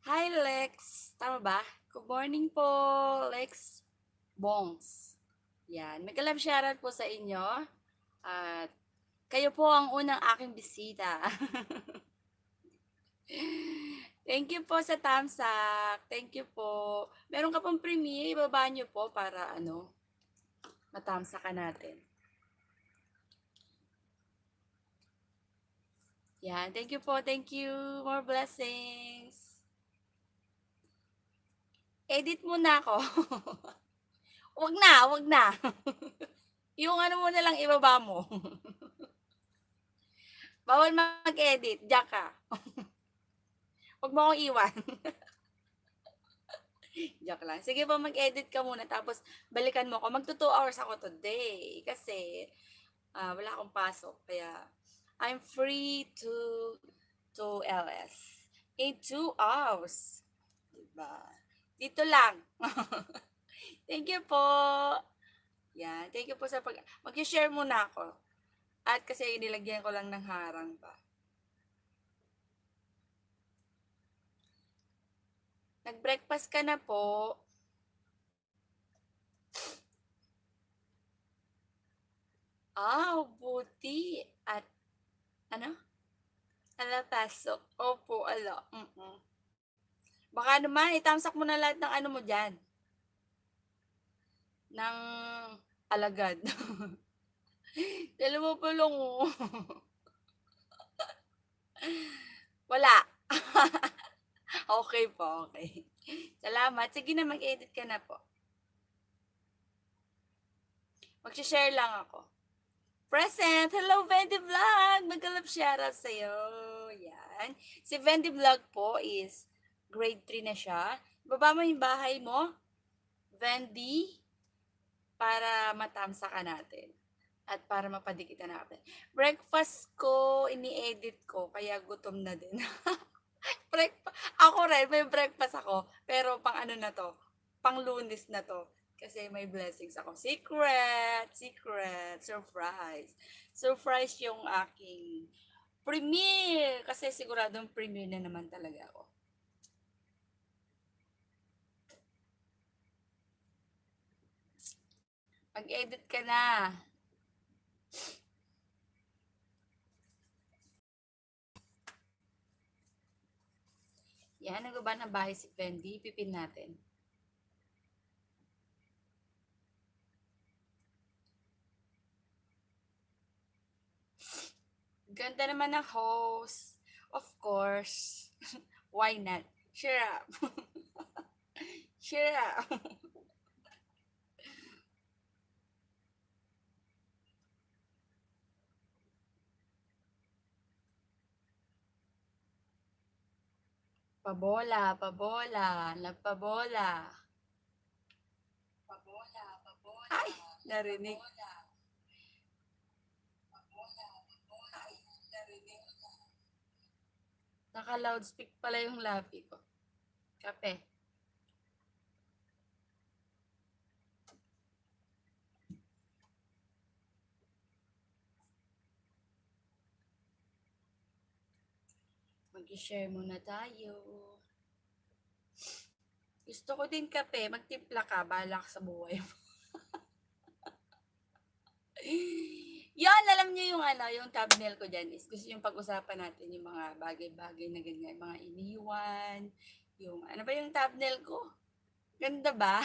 Hi, Lex. Tama ba? Good morning po, Lex Bongs. Yan. Mag-love shoutout po sa inyo. At kayo po ang unang aking bisita. Thank you po sa tamsak. Thank you po. Meron ka pong premiere, ibaba nyo po para matamsa ka natin. Yan. Thank you po. Thank you. More blessings. Edit muna ako. Wag na, wag na. Yung ano mo na lang ibaba mo. Bawal mag-edit, diyan ka. Huwag mo akong iwan. Joke lang. Sige po, mag-edit ka muna tapos balikan mo ako. Magto 2 hours ako today kasi wala akong pasok. Kaya I'm free to LS in 2 hours. Diba? Dito lang. Thank you po. Yan. Thank you po sa mag-share muna ako. At kasi nilagyan ko lang ng harang pa. Nag-breakfast ka na po. Buti. At ano? Ala, pasok. Opo, ala. Baka naman, itamsak mo na lahat ng ano mo dyan. Ng alagad. Dalawa pa lang, oh. Wala. Okay po, okay. Salamat. Sige na, mag-edit ka na po. Mag-share lang ako. Present! Hello, Vendy Vlog! Mag-love shoutout sa'yo. Yan. Si Vendy Vlog po is grade 3 na siya. Baba mo yung bahay mo, Vendy, para matamsa ka natin. At para mapadikitan natin. Breakfast ko, ini-edit ko, kaya gutom na din. Ako rin, may breakfast ako. Pero pang ano na to, pang Lunes na to. Kasi may blessings ako. Secret, surprise. Surprise yung aking premiere. Kasi siguradong premiere na naman talaga ako. Mag-edit ka na. Yan, nagaba ng bahay si Fendi. Pipin natin. Ganda naman ng host. Of course. Why not? Cheer up. Cheer up. Pabola, pabola, nagpabola. Pabola, pabola. Ay, narinig. Ay, narinig. Naka-loudspeak pala yung labi ko. Kape. Mag-share muna tayo. Gusto ko din kape. Magtimpla ka. Bahala ka sa buhay mo. Yan, alam niyo yung yung thumbnail ko dyan is gusto yung pag-usapan natin yung mga bagay-bagay na ganyan, mga iniwan, yung ano ba yung thumbnail ko? Ganda ba?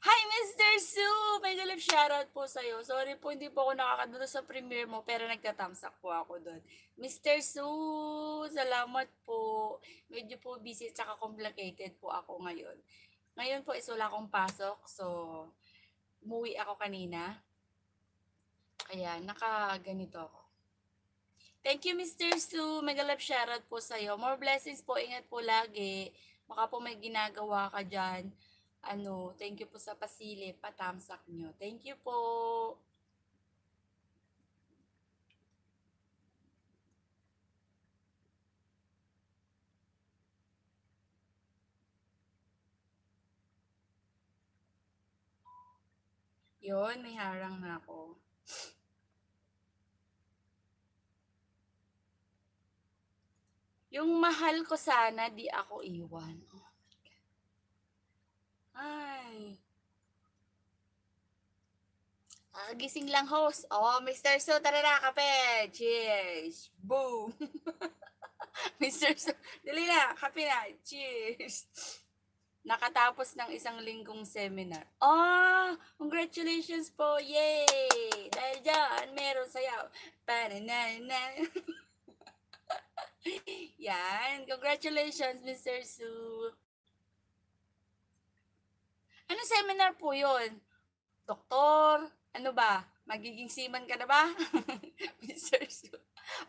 Hi, Mr. Sue! May galap shoutout po sa'yo. Sorry po, hindi po ako nakakadulo sa premiere mo, pero nagtatamsak po ako doon. Mr. Sue, salamat po. Medyo po busy at saka complicated po ako ngayon. Ngayon po is wala akong pasok, so umuwi ako kanina. Kaya nakaganito ako. Thank you, Mr. Sue. Megalab shoutout po sa'yo. More blessings po. Ingat po lagi. Baka po may ginagawa ka dyan. Thank you po sa pasilip, patamsak nyo. Thank you po. Yon, may harang na ako. Yung mahal ko sana, di ako iwan. Oh, ay. Kagising lang, host. Oh, Mr. Su, tara na, kape. Cheers. Boom. Mr. Su, dali na, kape na. Cheers. Nakatapos ng isang linggong seminar. Oh, congratulations po. Yay! Dahil dyan, meron sayaw. Pananana. Yan. Congratulations, Mr. Su. Ano seminar po yun? Doktor? Ano ba? Magiging seaman ka na ba? Mr. Su.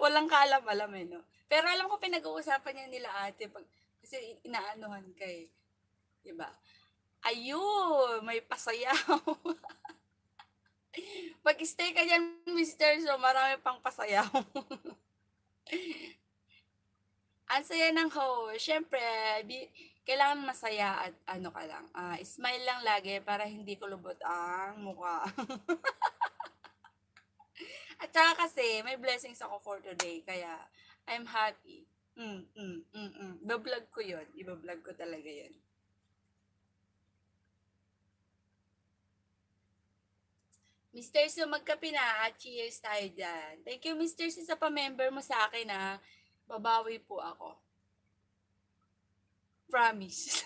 Walang kaalam-alam eh, no? Pero alam ko pinag-uusapan niya nila ate pag, kasi inaanuhan ka eh. Diba? Ayun, may pasayaw. Pag-stay ka dyan, Mr. So, marami pang pasayaw. Ang saya ng host. Siyempre, kailangan masaya at ano ka lang. Smile lang lagi para hindi ko lubot ang mukha. At saka kasi, may blessings ako for today. Kaya, I'm happy. Bablog ko yun. Ibablog ko talaga yun. Mr. Su, magkape na at cheers tayo dyan. Thank you, Mr. Su, sa pa-member mo sa akin ha. Babawi po ako. Promise.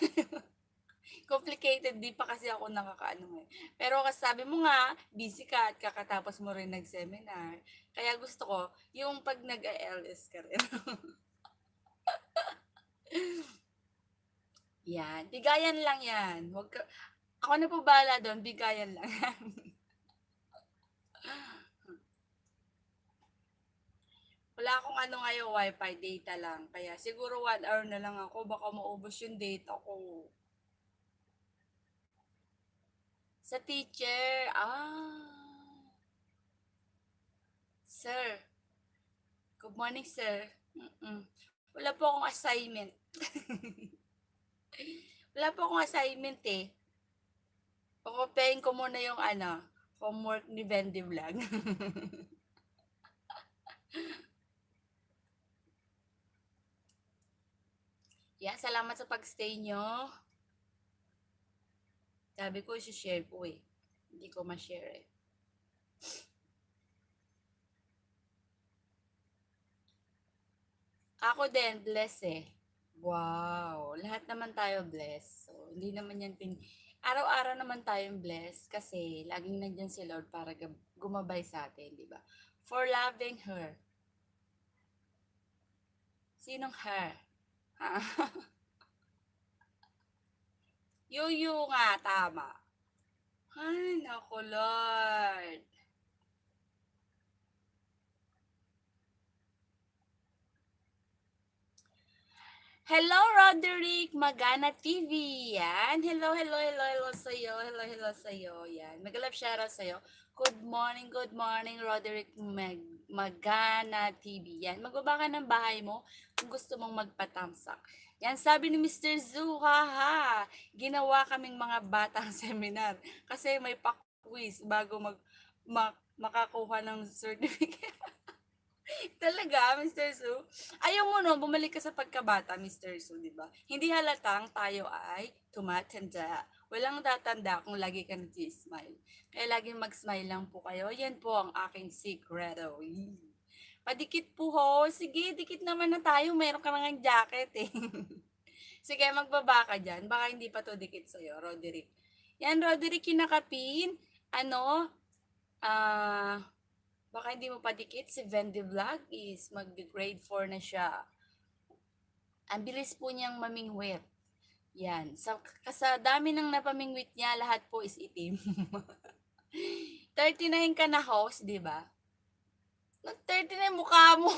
Complicated, di pa kasi ako nakakaano eh. Pero kasi sabi mo nga, busy ka at kakatapos mo rin nag-seminar. Kaya gusto ko, yung pag nag-ALS ka rin. Yan, bigayan lang yan. Wag ka, ako na po bahala doon, bigayan lang yan. Wala akong ano ngayon, wifi, data lang. Kaya siguro 1 hour na lang ako, baka maubos yung data ko. Sa teacher, sir. Good morning, sir. Wala po akong assignment. Wala po akong assignment eh. Pakopehin ko muna yung homework ni Vendy Vlog. Yeah, salamat sa pag-stay nyo. Sabi ko, share ko eh. Hindi ko ma-share eh. Ako din, bless eh. Wow, lahat naman tayo bless. So, hindi naman yan araw-araw naman tayong bless kasi laging nandiyan si Lord para gumabay sa atin, di ba? For loving her. Sinong her? Yuyu nga, tama. Ay, naku, Lord. Hello, Roderick Magana TV. Yan. Hello sa'yo. Hello sa'yo. Yan. Mag-love shoutout sa'yo. Good morning, Roderick Magana TV. Yan. Magbaba ka ng bahay mo kung gusto mong magpatamsak. Yan, sabi ni Mr. Zu, haha, ginawa kaming mga batang seminar kasi may pa-quiz bago makakuha ng certificate. Talaga, Mr. Su? Ayaw mo no, bumalik ka sa pagkabata, Mr. Su, di ba? Hindi halatang tayo ay tumatanda. Walang tatanda kung lagi ka nag-smile. Kaya laging mag-smile lang po kayo. Yan po ang aking secreto. Padikit po ho. Sige, dikit naman na tayo. Meron ka nga jacket eh. Sige, magbaba ka dyan. Baka hindi pa to dikit sa'yo, Roderick. Yan, Roderick, yung nakapin. Baka hindi mo padikit, si Vendy Vlog is mag-grade 4 na siya. Ang bilis po niyang mamingwit. Yan. Sa dami ng napamingwit niya, lahat po is itim. 39 ka na host, di ba? Nag-39 mukha mo.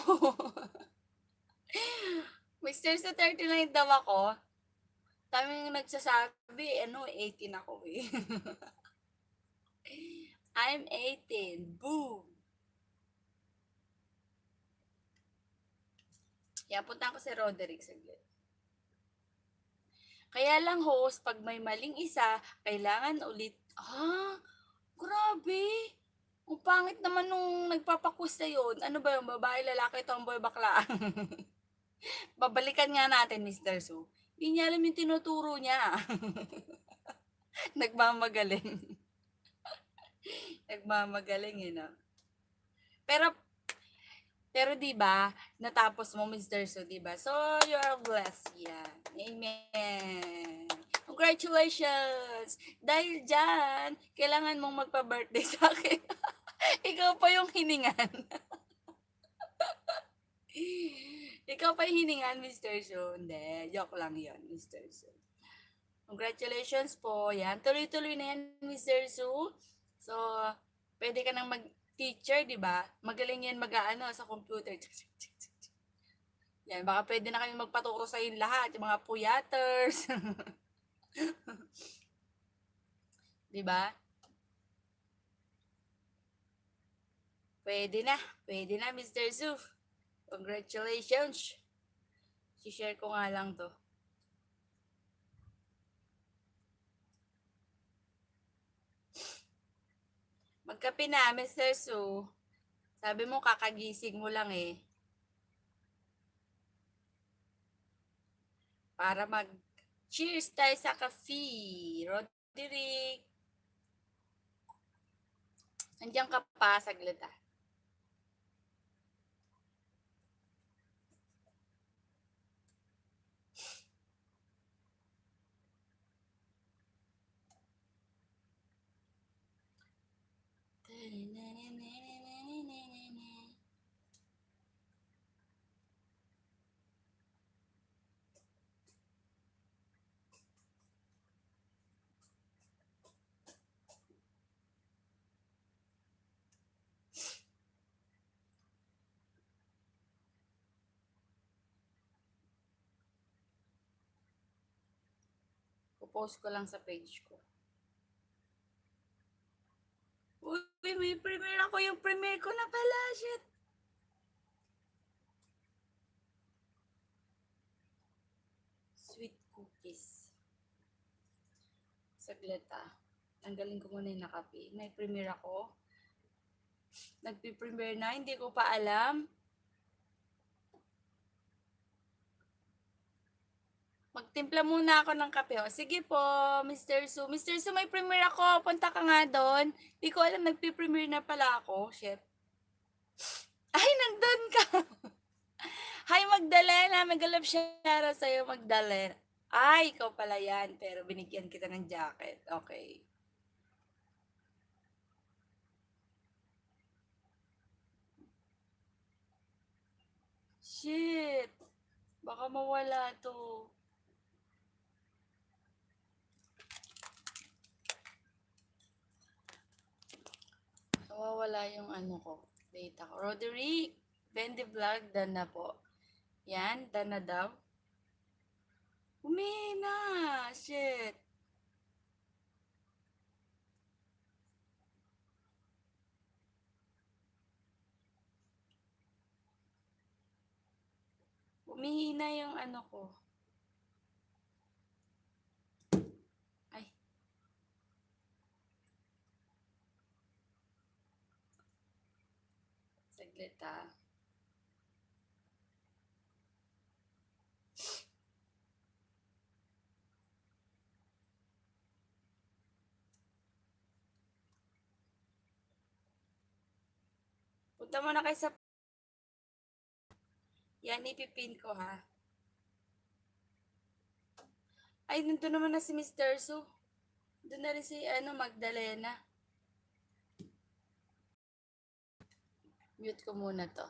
Mr. sa 39 daw ako. Taming nagsasabi, 18 ako eh. I'm 18. Boom! Yan, punta ko si Roderick saglit. Kaya lang host, pag may maling isa, kailangan ulit, grabe! Ang pangit naman nung nagpapakus na yun. Ano ba yung babae, lalaki, tomboy, bakla? Babalikan nga natin, Mr. Su. Hindi niya alam yung tinuturo niya. Nagmamagaling. Nagmamagaling, eh, 'no? Pero pero 'di ba, natapos mo, Mr. Su, 'di ba? So, you are blessed. Yan. Amen. Congratulations! Dahil diyan, kailangan mong magpa-birthday sa'kin. Ikaw pa yung hiningan. Ikaw pa yung hiningan, Mr. Su. Hindi, joke lang yon, Mr. Su. Congratulations po. Yan, tuloy-tuloy na yan, Mr. Su. So, pwede ka nang mag-teacher, di ba? Magaling yan mag-ano sa computer. Yan, baka pwede na kami magpaturo sa inyo lahat, yung mga puyaters. Di ba? Pwede na, Mr. Su. Congratulations. Si-share ko nga lang to. Magkape na, Mr. Su. Sabi mo, kakagising mo lang eh. Para mag-cheers tayo sa coffee. Roderick, andiyan ka pa, saglit ah. Post ko lang sa page ko. Uy, may premiere ako. Yung premiere ko na pala. Shit. Sweet cookies. Saglit ah. Tanggalin ko muna yung nakapi. May premiere ako. Nagpi-premiere na. Hindi ko pa alam. Magtimpla muna ako ng kape. O, sige po, Mr. Su. Mr. Su, may premiere ako. Punta ka nga doon. Di ko alam, nagpi-premiere na pala ako. Shit. Ay, nandun ka. Hi, Magdalena. Mag-love shoutout sa'yo, Magdalena. Ay, ikaw pala yan. Pero binigyan kita ng jacket. Okay. Shit. Baka mawala to. Nawawala yung ano ko. Data ko. Roderick. Bendy Vlog. Done na po. Yan. Done na daw. Umina. Shit. Umihina yung ano ko. Ay. Saglit ah. Punta mo na kayo sa... Yan, ipipin ko ha. Ay, nandun naman na si Mr. Su. Doon na rin si Magdalena. Mute ko muna to.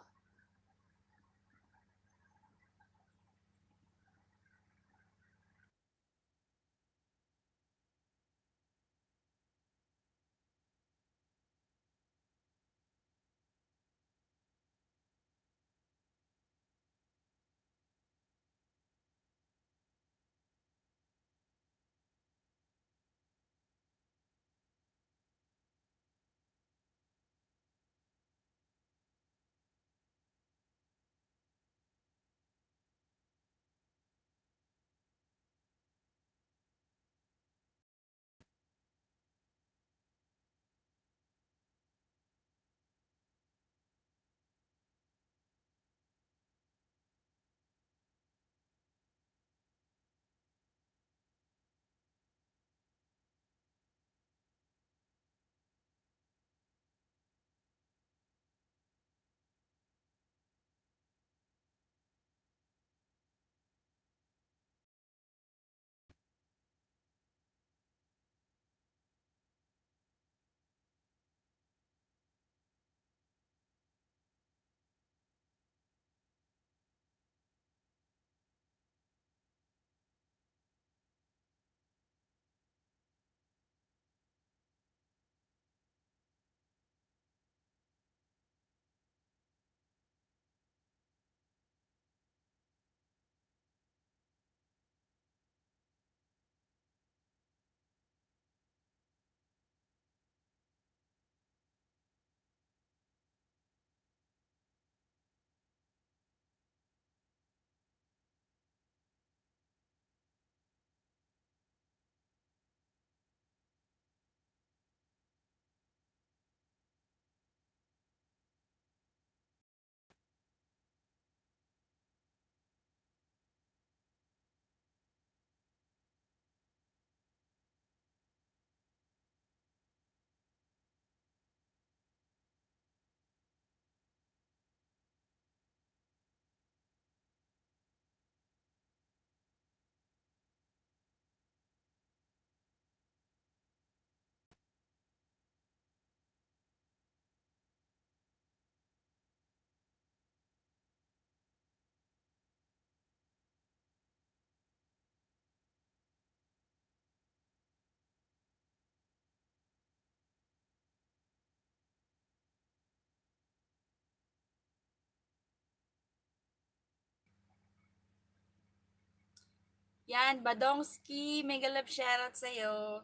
Yan, Badongski, mega love shoutout sa'yo.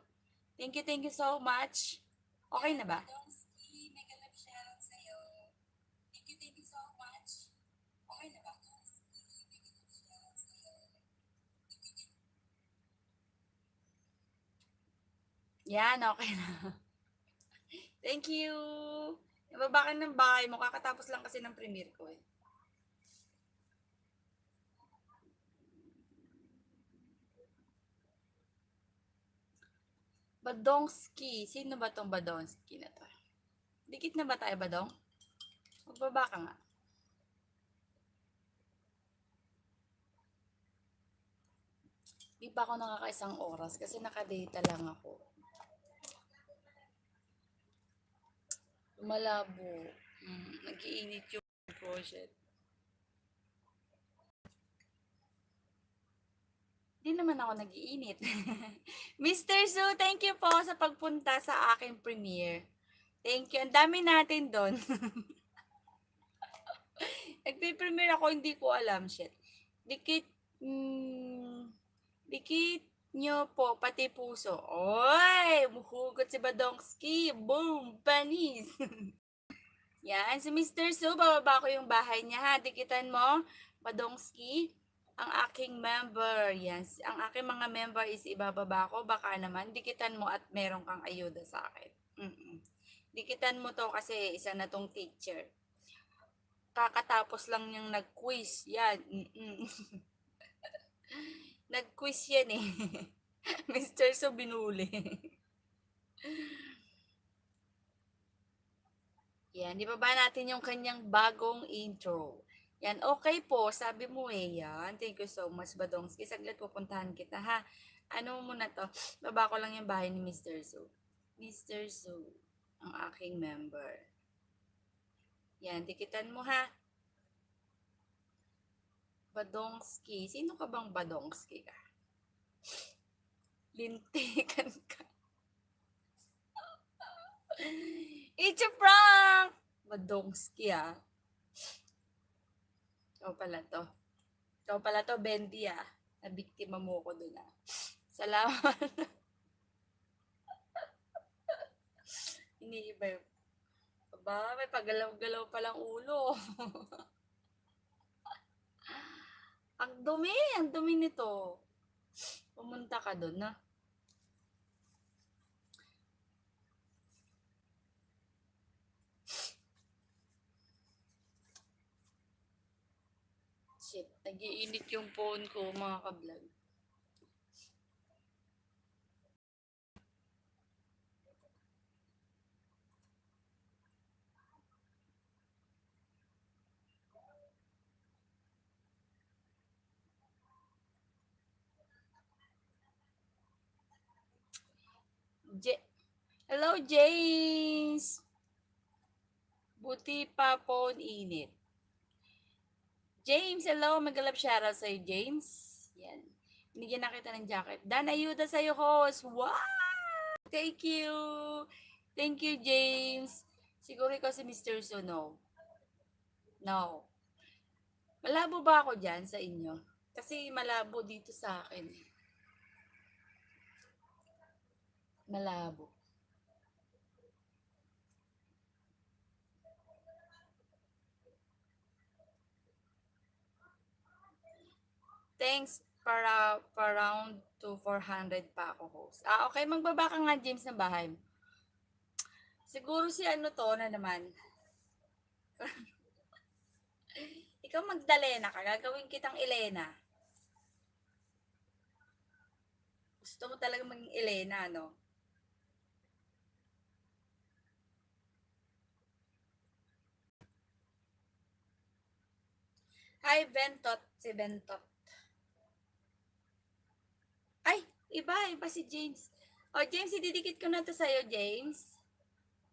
Thank you so much. Okay na ba? Badongski, mega love shoutout sa'yo. Thank you so much. Okay na ba? Yan, okay na. Thank you. Nababakan ng bahay mo, kakatapos lang kasi ng premiere ko eh. Badongski. Sino ba tong Badongski na to? Dikit na ba tayo, Badong? Magbaba ka nga. Di pa ako nakakaisang oras kasi nakadata lang ako. Malabo. Nag-iinit yung project. Di naman ako nag-iinit. Mr. Su, thank you po sa pagpunta sa aking premiere. Thank you. Ang dami natin doon. Nagpe-premiere ako, hindi ko alam. Shit. Dikit, dikit nyo po, pati puso. Oy! Muhugot si Badongski. Boom! Panis! Yan. Si Mr. Su, bababa ko yung bahay niya ha. Dikitan mo, Badongski. Ang aking member. Yan. Ang aking mga member is ibababa ko. Baka naman, dikitan mo at meron kang ayuda sa akin. Dikitan mo to kasi isa na tong teacher. Kakatapos lang niyang nag-quiz. Yan. Nag-quiz yan eh. Mr. So binuli. Yan, di ba natin yung kanyang bagong intro? Yan, okay po, sabi mo eh, yan. Thank you so much, Badongski. Saglit pupuntahan kita, ha? Ano mo na to? Baba ko lang yung bahay ni Mr. Su. Mr. Su, ang aking member. Yan, dikitan mo, ha? Badongski. Sino ka bang Badongski ka? Lintikan ka. It's a prank! Badongski, ah. Ikaw pala to. Ikaw pala to, Bendy, ah. Nabiktima mo ko dun, ah. Salamat. Iniiba yung... Aba, may pagalaw-galaw palang ulo. Ang dumi nito. Pumunta ka dun, na. Shit, nag-iinit yung phone ko, mga ka-vlog. Hello, James! Buti pa phone init. James, hello. Mag-alap shoutout sa'yo, James. Yan. Binigyan na kita ng jacket. Dan, ayuda sa'yo, host. Wow! Thank you. Thank you, James. Siguro ikaw si Mr. Suno. No. Malabo ba ako dyan sa inyo? Kasi malabo dito sa akin. Malabo. Thanks para round to 400 pa ako host. Okay. Magbaba ka nga, James, ng bahay mo. Siguro si ano to na naman. Ikaw Magdalena ka. Gagawin kitang Elena. Gusto mo talaga maging Elena, no? Hi, Bentot. Si Bentot. Ay, iba si James. Oh, James, ididikit ko na to sa'yo, James.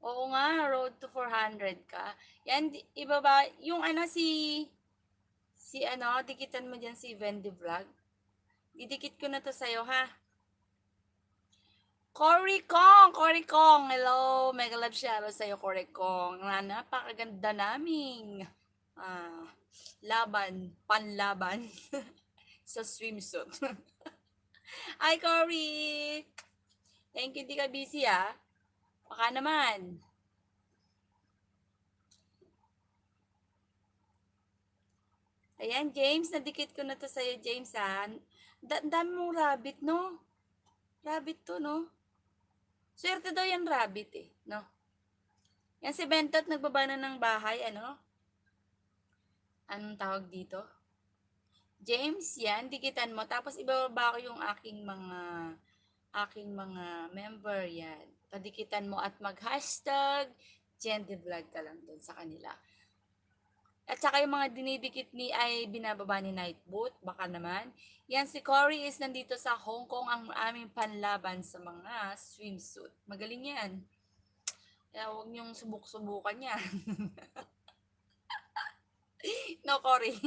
Oo nga, road to 400 ka. Yan, iba ba, yung ano si ano, dikitan mo dyan si Vendy Vlog. Didikit ko na to sa'yo, ha? Cory Kong, hello, mega love shoutout sa'yo, Cory Kong. Napakaganda naming laban, panlaban sa swimsuit. Hi, Cory! Thank you, di ka busy Baka naman. Ayan, James, nadikit ko na to sa'yo, James, dami mong rabbit, no? Rabbit to, no? Swerte daw yan rabbit, no? Yan si Bentot, nagbaba na ng bahay, ano? Anong tawag dito? James, yan, dikitan mo. Tapos ibababa ko yung aking mga member, yan. Padikitan mo at mag-hashtag #GenDeVlog ka lang dun sa kanila. At saka yung mga dinidikit ni ay binababa ni Nightboot, baka naman. Yan, si Cory is nandito sa Hong Kong, ang aming panlaban sa mga swimsuit. Magaling yan. Kaya huwag niyong subuk-subukan yan. No, Cory.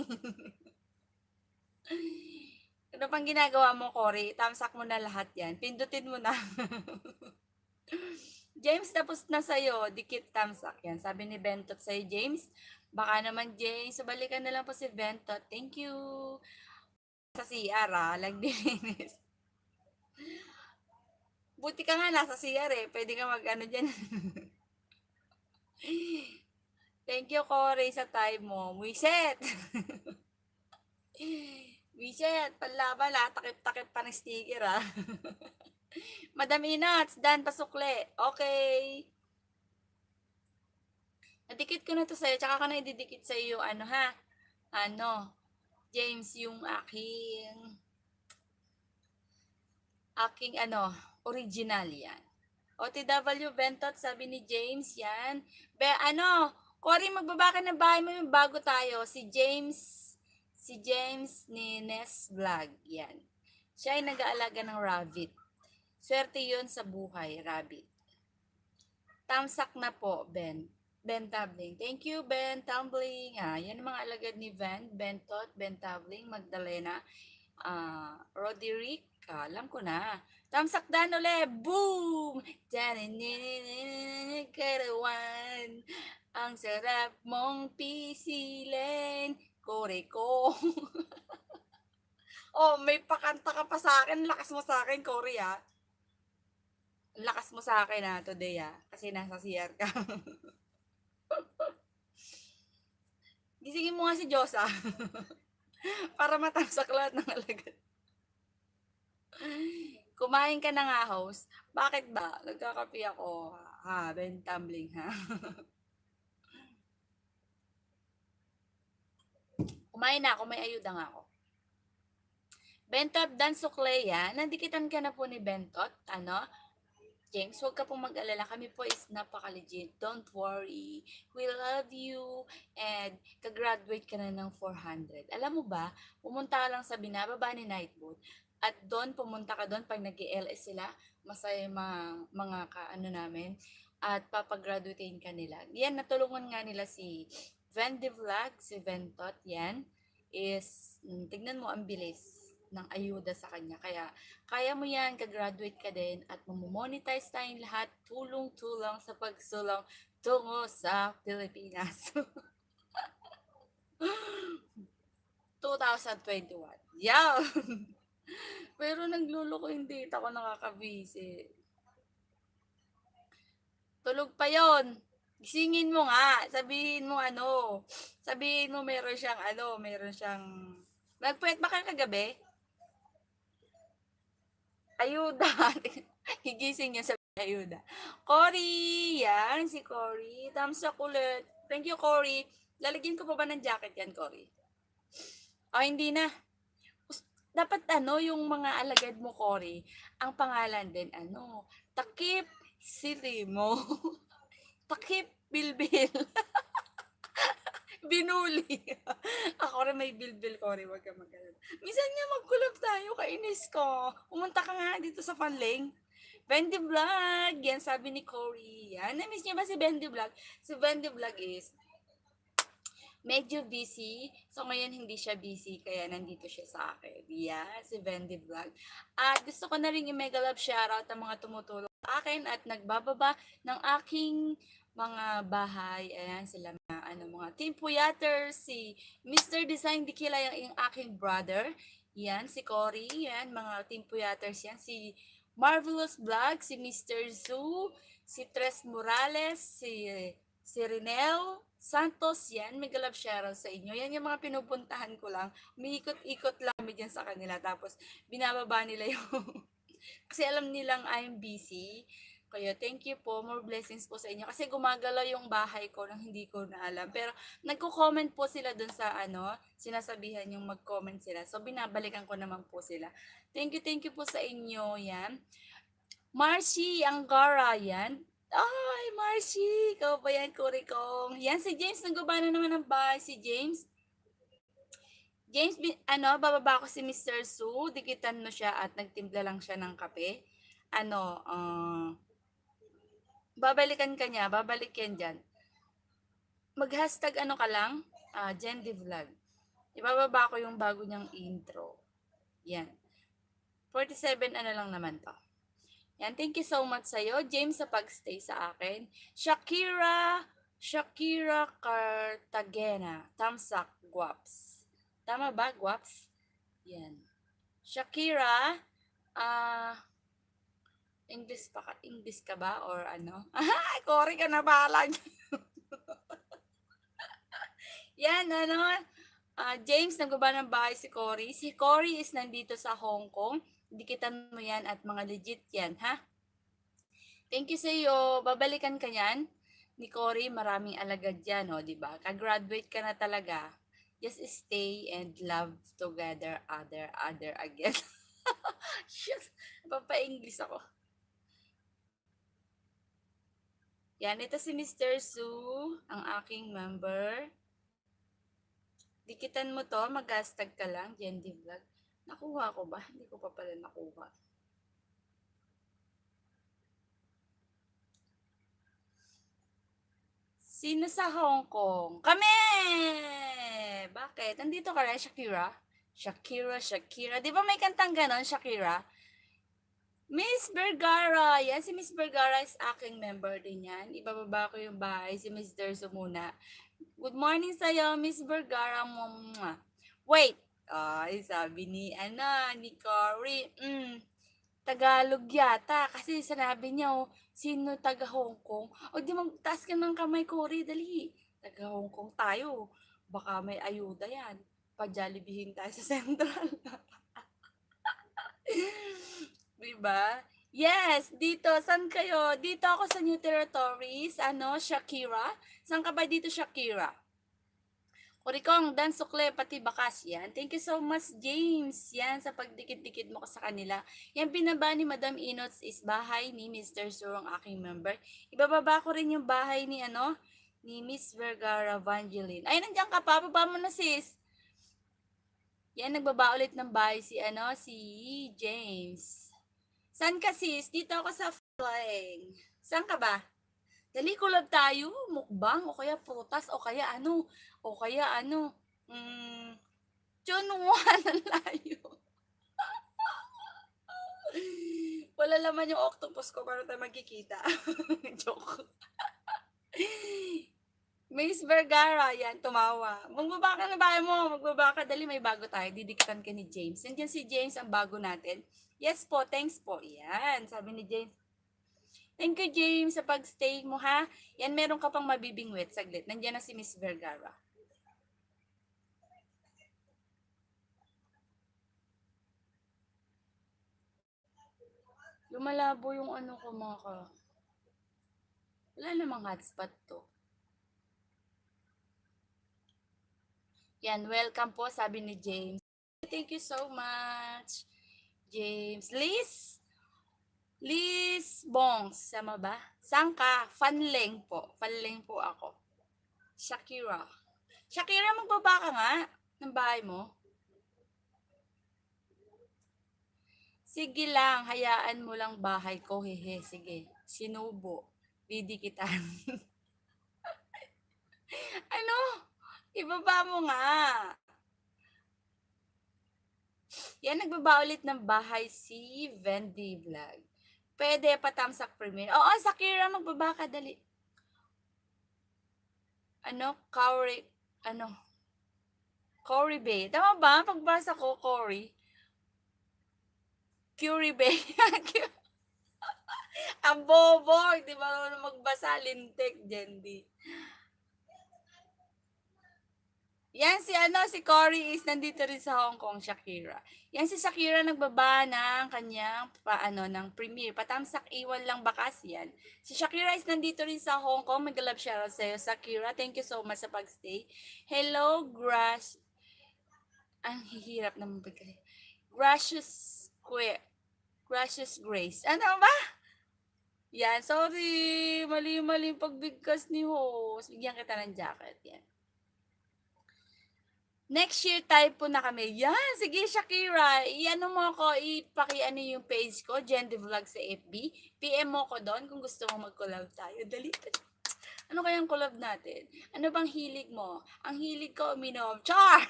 Ano pang ginagawa mo, Cory? Tamsak mo na lahat yan. Pindutin mo na. James, tapos na sa'yo. Dikit tamsak yan. Sabi ni Bentot sa'yo, James. Baka naman, James. Balikan na lang po si Bentot. Thank you. Sa CR, nagdilinis. Buti ka nga nasa CR Pwede ka mag-ano dyan. Thank you, Cory, sa time mo. Wiset! Wiset, panlaban Takip-takip pa ng sticker Madam Inots, Dan Pasukle. Okay. Nadikit ko na to sa'yo. Tsaka ka na ididikit sa'yo yung James, yung aking original yan. OTW Bentot, sabi ni James, yan. Cory, magbaba ka ng bahay mo yung bago tayo. Si James ni Nes Vlog, yan. Siya ay nag-aalaga ng rabbit. Swerte yun sa buhay, rabbit. Tamsak na po, Ben Tabling. Thank you, Ben Tumbling. Yan ang mga alagad ni Bentot, Ben Tabling, Magdalena, Roderick. Alam ko na. Tamsak dan ulit. Boom! Karawan. Ang sarap mong pisilin. Kore ko. Oh, may pakanta ka pa sa akin. Lakas mo sa akin, Cory, Lakas mo sa akin, today, Kasi nasa CR ka. Gisingin mo nga si Diyosa. Para matamsak lahat ng alagad. Kumain ka na nga, host. Bakit ba? Nagkakape ako. Ben Tumbling, Kumain na ako, may ayuda nga ako. Bentot Dan Sukleya, nandikitan ka na po ni Bentot, James, huwag ka pong mag-alala. Kami po is napaka-legit. Don't worry. We love you. And kagraduate ka na ng 400. Alam mo ba, pumunta ka lang sa binababa ni Nightboot. At doon, pumunta ka doon pag nag-LS sila. Masaya mga namin. At papagraduatein ka nila. Yan, natulungan nga nila si Vendivlog, si Ventot. Yan is, tignan mo ang bilis ng ayuda sa kanya. Kaya mo yan, ka-graduate ka din at mamomonetize tayong lahat, tulong-tulong sa pagsulong tungo sa Pilipinas. 2021. Yeah! Pero nagluloko yung data ko, nakakabisi. Tulog pa yon. Gisingin mo nga. Sabihin mo meron siyang nagpuwet ba kayo kagabi? Ayuda. Gigising niya sa ayuda. Cory! Yan, si Cory. Thumbs up ulit. Thank you, Cory. Lalagyan ko pa ba ng jacket yan, Cory? Hindi na. Dapat yung mga alagad mo, Cory, ang pangalan din, Takip Silimo. Takip Bilbil. Binuli. Ako rin may bilbil, Cory, wag ka mag-alala. Minsan nga mag-collab tayo, kainis ko. Pumunta ka nga dito sa Fanling. Bendy Vlog, yan sabi ni Cory. Yan, na-miss niya ba si Bendy Vlog? Si Bendy Vlog is medyo busy. So, ngayon hindi siya busy, kaya nandito siya sa akin. Yeah, si Bendy Vlog. At gusto ko na rin i-mega love shoutout ang mga tumutulong sa akin at nagbababa ng aking mga bahay. Ayan, sila mga Team Puyaters, si Mr. Design Dikila, yung aking brother. Yan, si Cory, yan, mga Team Puyaters yan. Si Marvelous Vlog, si Mr. Zoo, si Tres Morales, si Renel Santos, yan. Mega love shoutout sa inyo. Yan yung mga pinupuntahan ko lang. Umiikot-ikot lang kami dyan sa kanila. Tapos, binababa nila yung kasi alam nilang I'm busy. Kaya thank you po, more blessings po sa inyo. Kasi gumagalaw yung bahay ko nang hindi ko na alam. Pero nagko-comment po sila dun sa sinasabihan yung mag-comment sila. So binabalikan ko naman po sila. Thank you po sa inyo, yan. Marcy Angara, yan. Ay, Marcy, ikaw ba yan, Kurikong? Yan, si James, nagubana naman ng bahay. Si James, bababa ko si Mr. Su, dikitan mo siya at nagtimpla lang siya ng kape. Babalikan ka niya, babalik yan dyan. Mag-hashtag ka lang, Jendy Vlog. Ibababa ko yung bago niyang intro. Yan. 47 lang naman to. Yan, thank you so much sa'yo, James, sa pagstay sa akin. Shakira Cartagena, Tamsak, Guaps. Tama ba, Guaps? Yan. Shakira, English ka ba or ano? Cory ka na bahala. Yan, James, nagbaba ng bahay si Cory. Si Cory is nandito sa Hong Kong. Dikitan mo yan at mga legit yan, ha? Thank you sa iyo. Babalikan ka yan. Ni Cory, maraming alagad yan, di ba? Ka-graduate ka na talaga. Just stay and love together, other again. Shit, papa-English ako. Yan, ito si Mr. Su, ang aking member. Dikitan mo to, mag-hashtag ka lang, Jendy Vlog. Nakuha ko ba? Hindi ko pa pala nakuha. Sino sa Hong Kong? Kami! Bakit? Nandito ka rin, Shakira? Shakira. Di ba may kantang ganon, Shakira? Miss Vergara. Yan, si Miss Vergara is aking member din yan. Ibababa ko yung bahay, si Miss Derzo muna. Good morning sa'yo, Miss Vergara. Wait. Ay, sabi ni Cory. Tagalog yata. Kasi sinabi niya, sino taga Hong Kong? O di magtaas ka ng kamay, Cory, dali. Taga Hong Kong tayo. Baka may ayuda yan. Pa-Jollibeehin tayo sa Central. Diba? Yes, dito. San kayo? Dito ako sa New Territories. Shakira? San ka ba dito, Shakira? Kurikong, Dan Sukle, pati bakas yan. Thank you so much, James. Yan, sa pagdikit-dikit mo ko sa kanila. Yan, binaba ni Madam Inots is bahay ni Mr. Surong, aking member. Ibababa ko rin yung bahay ni ni Miss Vergara Vangeline. Ay, nandiyan ka pa. Baba mo na, sis. Yan, nagbaba ulit ng bahay si James. San ka, sis? Dito ako sa flying. Saan ka ba? Dali, collab tayo. Mukbang, o kaya prutas, o kaya Chunwan ang layo. Wala laman yung octopus ko, paano tayo magkikita? Joke. Miss Vergara, yan, tumawa. Magbaba ka na bahay mo, magbaba ka, dali, may bago tayo. Didikitan ka ni James. Nandiyan si James, ang bago natin. Yes po, thanks po. Yan, sabi ni James. Thank you, James, sa pag-stay mo, ha? Yan, meron ka pang mabibingwit. Saglit, nandiyan na si Miss Vergara. Lumalabo yung ko, mga ka. Wala namang hotspot to. Yan, welcome po, sabi ni James. Thank you so much, James. Liz Bongs, sama ba? Saan ka? Fanleng po ako. Shakira, magbaba ka nga ng bahay mo. Sige lang, hayaan mo lang bahay ko, hehe. Sige, sinubo. Didikitan. Ibaba mo nga. Yan, nagbaba ulit ng bahay si Vendy Vlog. Pwede pa tamsak premiere. Oo, Shakira, magbaba ka, dali. Cory Bay. Tama ba? Pagbasa ko, Cory. Curie Bay. Ang bobo, hindi marunong magbasa, lintik, Jendi. Yan si Cory is nandito rin sa Hong Kong, Shakira. Yan si Shakira nagbaba ng kanyang ng premiere. Patamsak iwan lang bakas yan. Si Shakira is nandito rin sa Hong Kong. Mag-love shoutout sa'yo, Shakira. Thank you so much sa pagstay. Hello, ang hihirap naman bigay. Gracious Grace. Ano ba? Yan, sorry. Mali-mali pagbigkas ni host. Bigyan kita ng jacket. Yan. Next year tayo po na kami. Yan, sige Shakira, i-ano mo ako, ipaki-ano yung page ko, Jendi Vlog sa FB. PM mo ko doon kung gusto mo mag-collab tayo. Dali. Ano kayang collab natin? Ano bang hilig mo? Ang hilig ko, uminom. Char!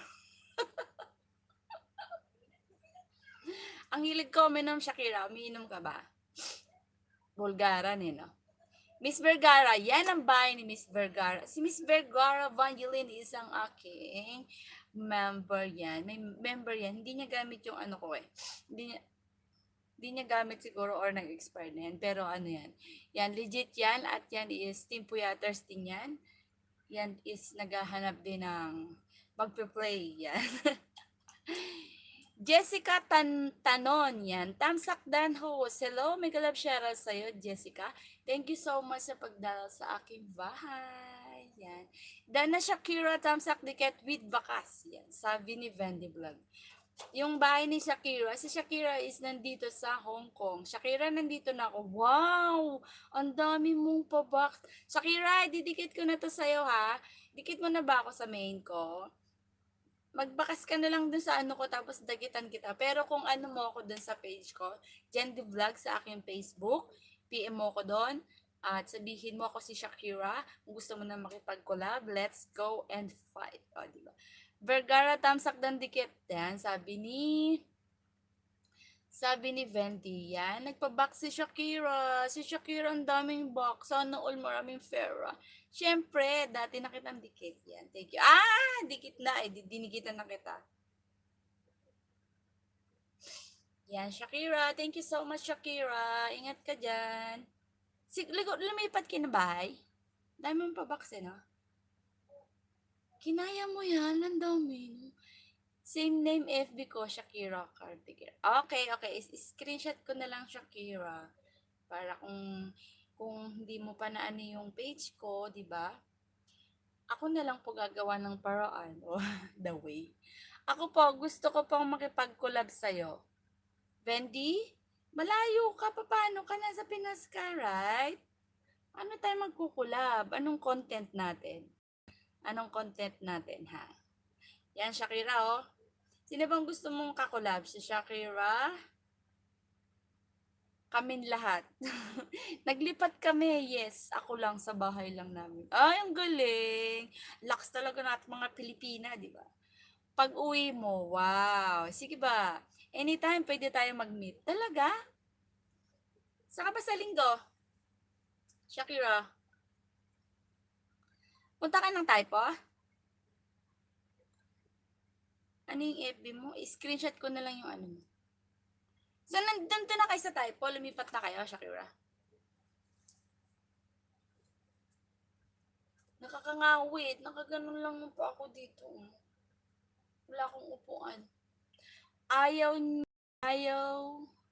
Ang hilig ko, uminom, Shakira. Umiinom ka ba? Bulgaran no? Miss Vergara, yan ang bahay ni Miss Vergara. Si Miss Vergara Vangeline is ang aking member yan. May member yan. Hindi niya gamit yung ano ko eh. Hindi niya gamit siguro or nag-expire na yan. Pero ano yan. Yan, legit yan. At yan is Team Puyaters din yan. Yan is naghahanap din ng magpe-play. Yan. Jessica Tanon yan. Tamsak Dan host. Hello, may galap shoutout sa'yo, Jessica. Thank you so much sa pagdalaw sa aking bahay. Yan. Dana Shakira Tamsak Diket with Bakas. Yan. Sabi ni Vendy Vlog. Yung bahay ni Shakira, si Shakira is nandito sa Hong Kong. Shakira, nandito na ako. Wow! Ang dami mong pa-box. Shakira, didikit ko na to sa'yo ha. Dikit mo na ba ako sa main ko? Magbakas ka na lang dun sa ano ko tapos dagitan kita. Pero kung ano mo ako dun sa page ko, Jendi Vlog sa aking Facebook, PM mo ko dun at sabihin mo ako si Shakira. Kung gusto mo na makipag-collab, let's go and fight. O, diba? Vergara tamsak dan dikit. Yan, sabi ni Venti, yan. Nagpa-box si Shakira. Si Shakira ang daming box. Sana all maraming pera. Siyempre, dati nakitang dikit. Yan, thank you. Dikit na eh. Dinikitan na kita. Yan, Shakira. Thank you so much, Shakira. Ingat ka dyan. Lumipat ka na bahay? Dami mong pa-box eh, no? Kinaya mo yan. Ang dami, no? Same name FB ko, Shakira Cartier. Okay. Screenshot ko na lang, Shakira. Para kung hindi mo pa naano yung page ko, di ba? Ako na lang po gagawa ng paraan. The way. Ako po, gusto ko pong makipag-collab sa'yo. Wendy, malayo ka. Paano ka? Nasa Pinas ka, right? Ano tayo magkukulab? Anong content natin? Ha? Yan, Shakira, oh. Sino bang gusto mong kakolab? Si Shakira? Kaming lahat. Naglipat kami, yes. Ako lang sa bahay lang namin. Ay, ang galing. Laks talaga natin mga Pilipina, di ba? Pag uwi mo, wow. Sige ba? Anytime pwede tayo mag-meet. Talaga? Saka ba sa linggo? Shakira? Punta ka ng typo? Ano yung FB mo? I-screenshot ko na lang yung ano mo. So, nandito na kayo sa typo. Lumipat na kayo, Shakira. Nakakangawit. Nakaganon lang po ako dito. Wala akong upuan. Ayaw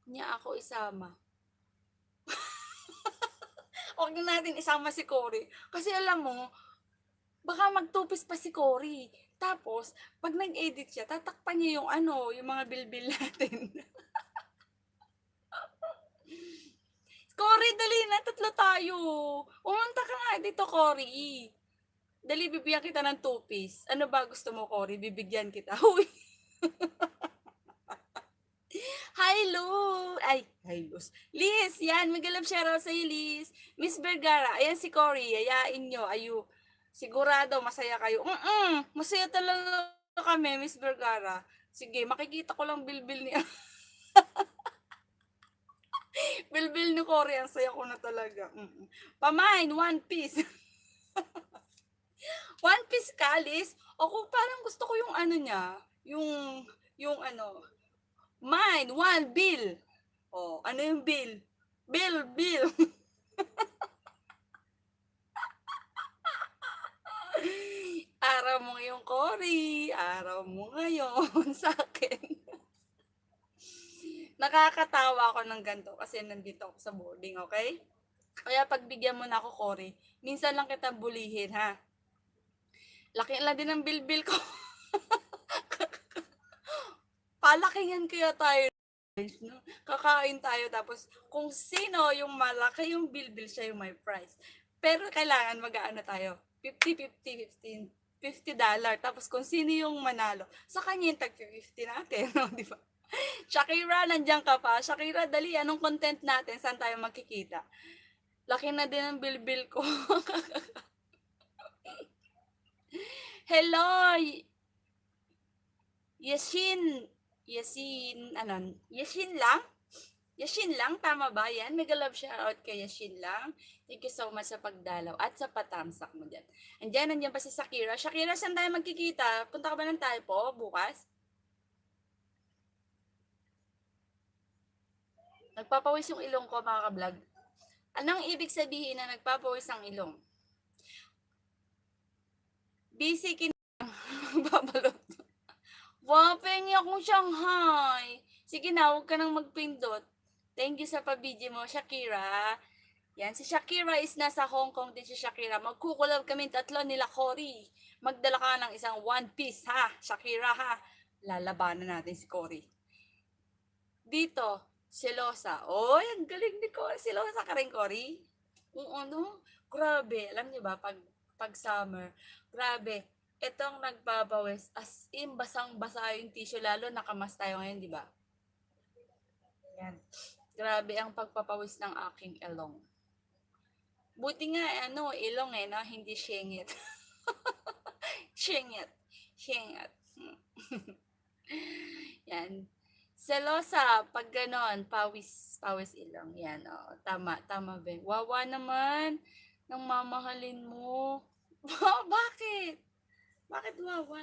niya ako isama. Huwag na natin isama si Cory. Kasi alam mo, baka magtupis pa si Cory. Tapos, pag nag-edit siya, tatakpan niya yung yung mga bilbil natin. Cory, dali na, tatlo tayo. Umunta ka nga dito, Cory. Dali, bibigyan kita ng two-piece. Ano ba gusto mo, Cory? Bibigyan kita. Huy. Hi, Lu! Ay, Luz. Liz, yan. Mag-love shoutout sa'yo, Liz. Miss Vergara, ayan si Cory. Ayain nyo. Sigurado, masaya kayo. Masaya talaga kami, Miss Vergara. Sige, makikita ko lang bilbil niya. Bilbil ni Cory, ang saya ko na talaga. Pamain, One Piece. One Piece Kalis. Ako parang gusto ko yung niya. Yung mine, one bill. Oh, ano yung bill? Bill! Araw mo ngayong, Cory. Araw mo ngayon sa'kin. Nakakatawa ako ng ganito kasi nandito ako sa boarding, okay? Kaya pagbigyan mo na ako, Cory, minsan lang kita bulihin, ha? Laki lang din ang bilbil ko. Palakihan kaya tayo, no? Kakain tayo tapos kung sino yung malaki yung bilbil, siya yung may price. Pero kailangan mag-aano tayo, 50-50, 15, $50. Tapos kung sino yung manalo, sa kanya yung tag-50 natin, no? Di ba? Shakira, nandiyan ka pa. Shakira, dali, anong content natin? Saan tayo magkikita? Laki na din ang bilbil ko. Hello! Yasin, Yasin lang? Yashin lang, tama ba yan? Mega love shoutout kay Yashin lang. Thank you so much sa pagdalaw at sa patamsak mo dyan. Nandiyan pa si Shakira. Shakira, saan tayo magkikita? Punta ka ba ng tayo po bukas? Nagpapawis yung ilong ko, mga ka-vlog. Anong ibig sabihin na nagpapawis ang ilong? Busy babalot. Wow, pengi akong Shanghai. Sige na, huwag ka nang magpindot. Thank you sa pabidyo mo, Shakira. Yan, si Shakira is nasa Hong Kong din si Shakira. Magkukulab kami tatlo nila, Cory. Magdala ka ng isang one piece, ha? Shakira, ha? Lalabanan natin si Cory. Dito, selosa. Oy, ang galing ni Cory. Selosa ka rin, Cory? Oo, no? Grabe. Alam niyo ba, pag summer, grabe. Itong nagbabawis, as in, basang-basa yung tissue, lalo nakamas tayo ngayon, di ba? Yan. Grabe ang pagpapawis ng aking ilong. Buti nga, ilong no? Hindi syengit. Syengit. Syengit. Yan. Selosa, pag ganon, pawis ilong. Yan, tama ba? Wawa naman, nang mamahalin mo. Bakit? Bakit wawa?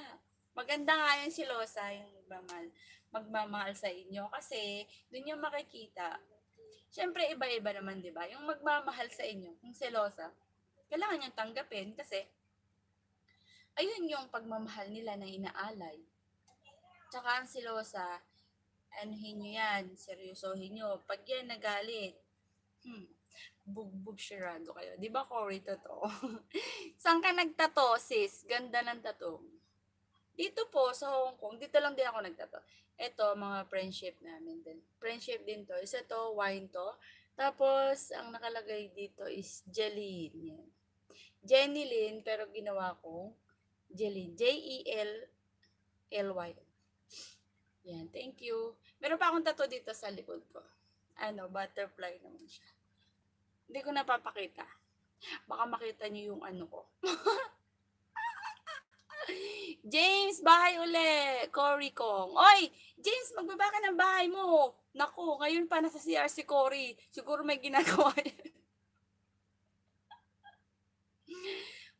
Maganda nga yung silosa, yung magmamahal sa inyo. Kasi, dun yung makikita. Siyempre, iba-iba naman, di ba? Yung magmamahal sa inyo, yung selosa, kailangan niyang tanggapin kasi, ayun yung pagmamahal nila na inaalay. Tsaka ang selosa, anuhin nyo yan, seryosohin nyo. Pag yan nagalit, bugbog sirado kayo. Di ba, Cory, totoo? Saan ka nagtato, sis? Ganda ng tato. Dito po, sa Hong Kong, dito lang din ako nagtato. Ito, mga friendship namin din. Friendship din to. Isa to, wine to. Tapos, ang nakalagay dito is Jeline. Yan. Jenny Lynn, pero ginawa ko Jeline. J-E-L-L-Y. Yan, thank you. Meron pa akong tattoo dito sa likod ko. Butterfly naman siya. Hindi ko napapakita. Baka makita niyo yung ko. James, bahay uli. Cory Kong. Oy, James, magbaba ka ng bahay mo. Naku, ngayon pa nasa CR si Cory. Siguro may ginagawa yan.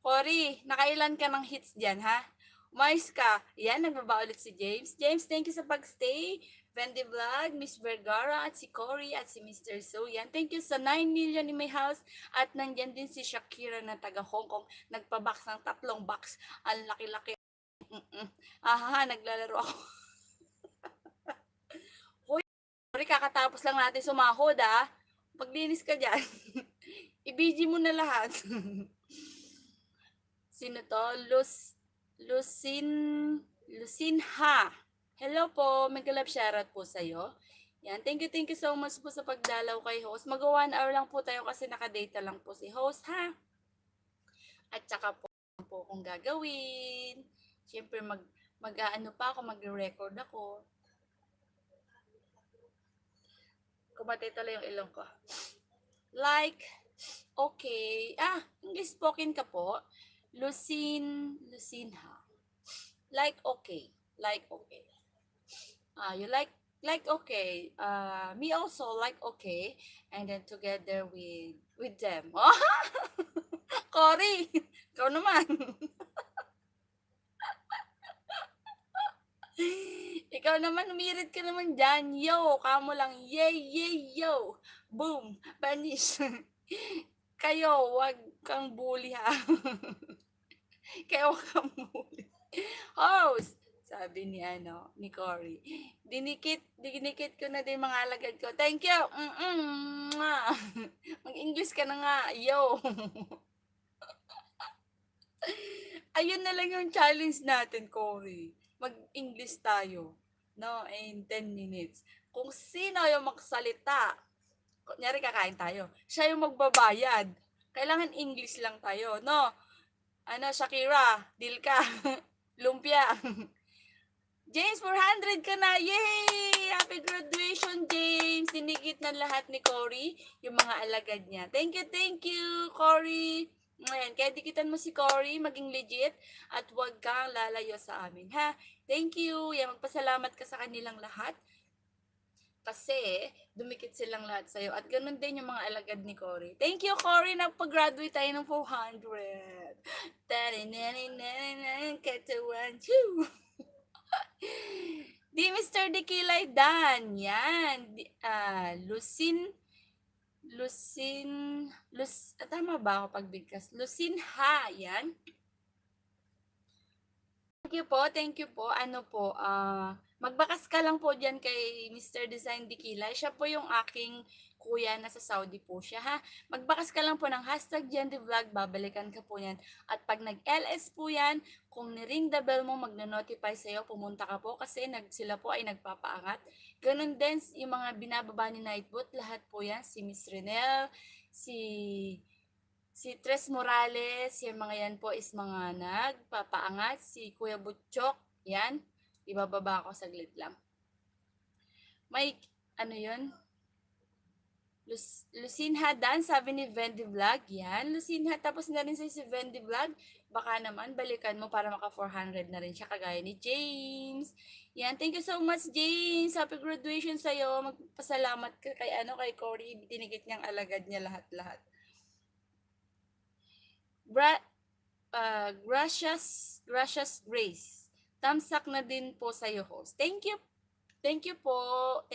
Cory, nakailan ka ng hits dyan, ha? Umayos ka. Yan, nagbaba ulit si James. James, thank you sa pagstay. Wendy Vlog, Miss Vergara, at si Cory, at si Mr. So. Yan, thank you sa 9 million in my house. At nandyan din si Shakira na taga Hong Kong. Nagpa-box ng 3 box. Ang laki-laki. Naglalaro ako. Hoy, Cory, kakatapos lang natin sumahod, ha? Paglinis ka dyan. I-BG mo na lahat. Sino to? Lucinha. Hello po, mega love shoutout po sa'yo. Yan, thank you so much po sa pagdalaw kay host. Mag 1 hour lang po tayo kasi nakadata lang po si host, ha? At saka po kung gagawin. Siyempre, mag-record ako. Kumatay tala yung ilong ko. Like, okay. English spoken ka po. Lucinha. Like okay. You like okay. Me also like okay. And then together with them. Cory, ikaw naman. Ikaw naman, umirit ka naman dyan. Yo, kamo lang. Yay, yay, yo. Boom. Banish. Kayo, wag kang bully ha. Kayo wag kang bully. Host! Sabi ni ni Cory. Dinikit ko na din mga alagad ko. Thank you. Mwah. Mag-English ka na nga. Yo. Ayun na lang yung challenge natin, Cory. Mag-English tayo. No, in 10 minutes. Kung sino yung magsalita, kunyari kakain tayo, siya yung magbabayad. Kailangan English lang tayo, no? Shakira, deal ka. Lumpia. James, 400 ka na. Yay! Happy graduation, James. Dinikit na lahat ni Cory, yung mga alagad niya. Thank you, Cory. Ngayon, kaya dikitan mo si Cory, maging legit, at huwag kang lalayo sa amin, ha? Thank you. Yan, magpasalamat ka sa kanilang lahat. Kasi, dumikit silang lahat sa'yo. At ganun din yung mga alagad ni Cory. Thank you, Cory. Nagpag-graduate tayo ng 400. Katawan, choo! Di Mr. Dikilay Dan. Yan. Tama ba ako pagbigkas? Lucinha. Yan. Thank you po. Magbakas ka lang po dyan kay Mr. Design Dikilay. Siya po yung aking kuya, nasa Saudi po siya, ha. Magbakas ka lang po ng #GenDeVlog, babalikan ka po yan. At pag nag-LS po yan, kung ni-ring the bell mo, magno-notify sa'yo, pumunta ka po kasi sila po ay nagpapaangat. Ganun din yung mga binababa ni Nightbot, lahat po yan, si Miss Renel, si Tres Morales, yung mga yan po is mga nagpapaangat. Si Kuya Butchok, yan. Ibababa ko saglit lang. May, yun? Lucinha Dan, sabi ni Vendy Vlog. Yan, Lucinha. Tapos na rin si Vendy Vlog. Baka naman, balikan mo para maka 400 na rin siya, kagaya ni James. Yan, thank you so much, James. Happy graduation sa'yo. Magpasalamat ka kay Cory. Tinigit niyang alagad niya lahat-lahat. Gracious Grace. Tamsak na din po sa'yo, host. Thank you po.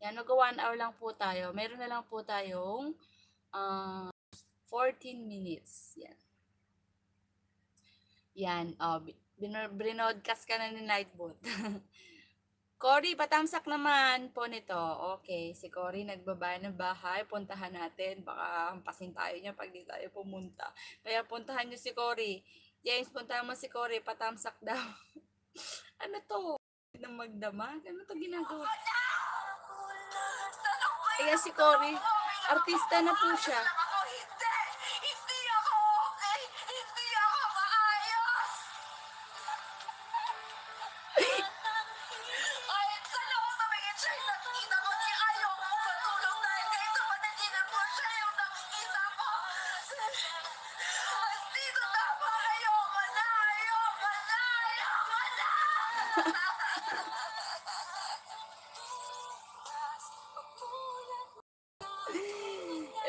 Yan, mag 1 hour lang po tayo. Meron na lang po tayong 14 minutes. Yan. Yan, binodcast ka na ni Nightbot. Cory, patamsak naman po nito. Okay, si Cory nagbaba ng bahay. Puntahan natin. Baka hampasin tayo niya pag di tayo pumunta. Kaya puntahan niyo si Cory. James, puntahan mo si Cory. Patamsak daw. Ano to? Nang magdamag? Ano to ginagawa? Kaya si Cory, artista na po siya.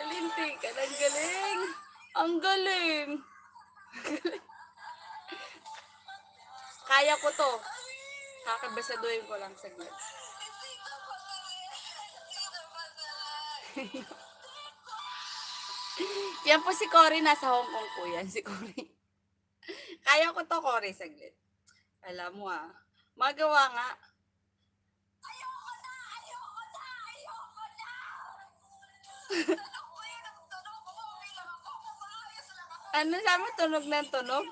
Lintik, ang galing. Ang galing. Kaya ko to. Kakabasaduhin ko lang saglit. Yan po si Cory, nasa Hong Kong po yan, si Cory. Kaya ko to, Cory, saglit. Alam mo magawa nga. Ano sabi, tunog ng tunog?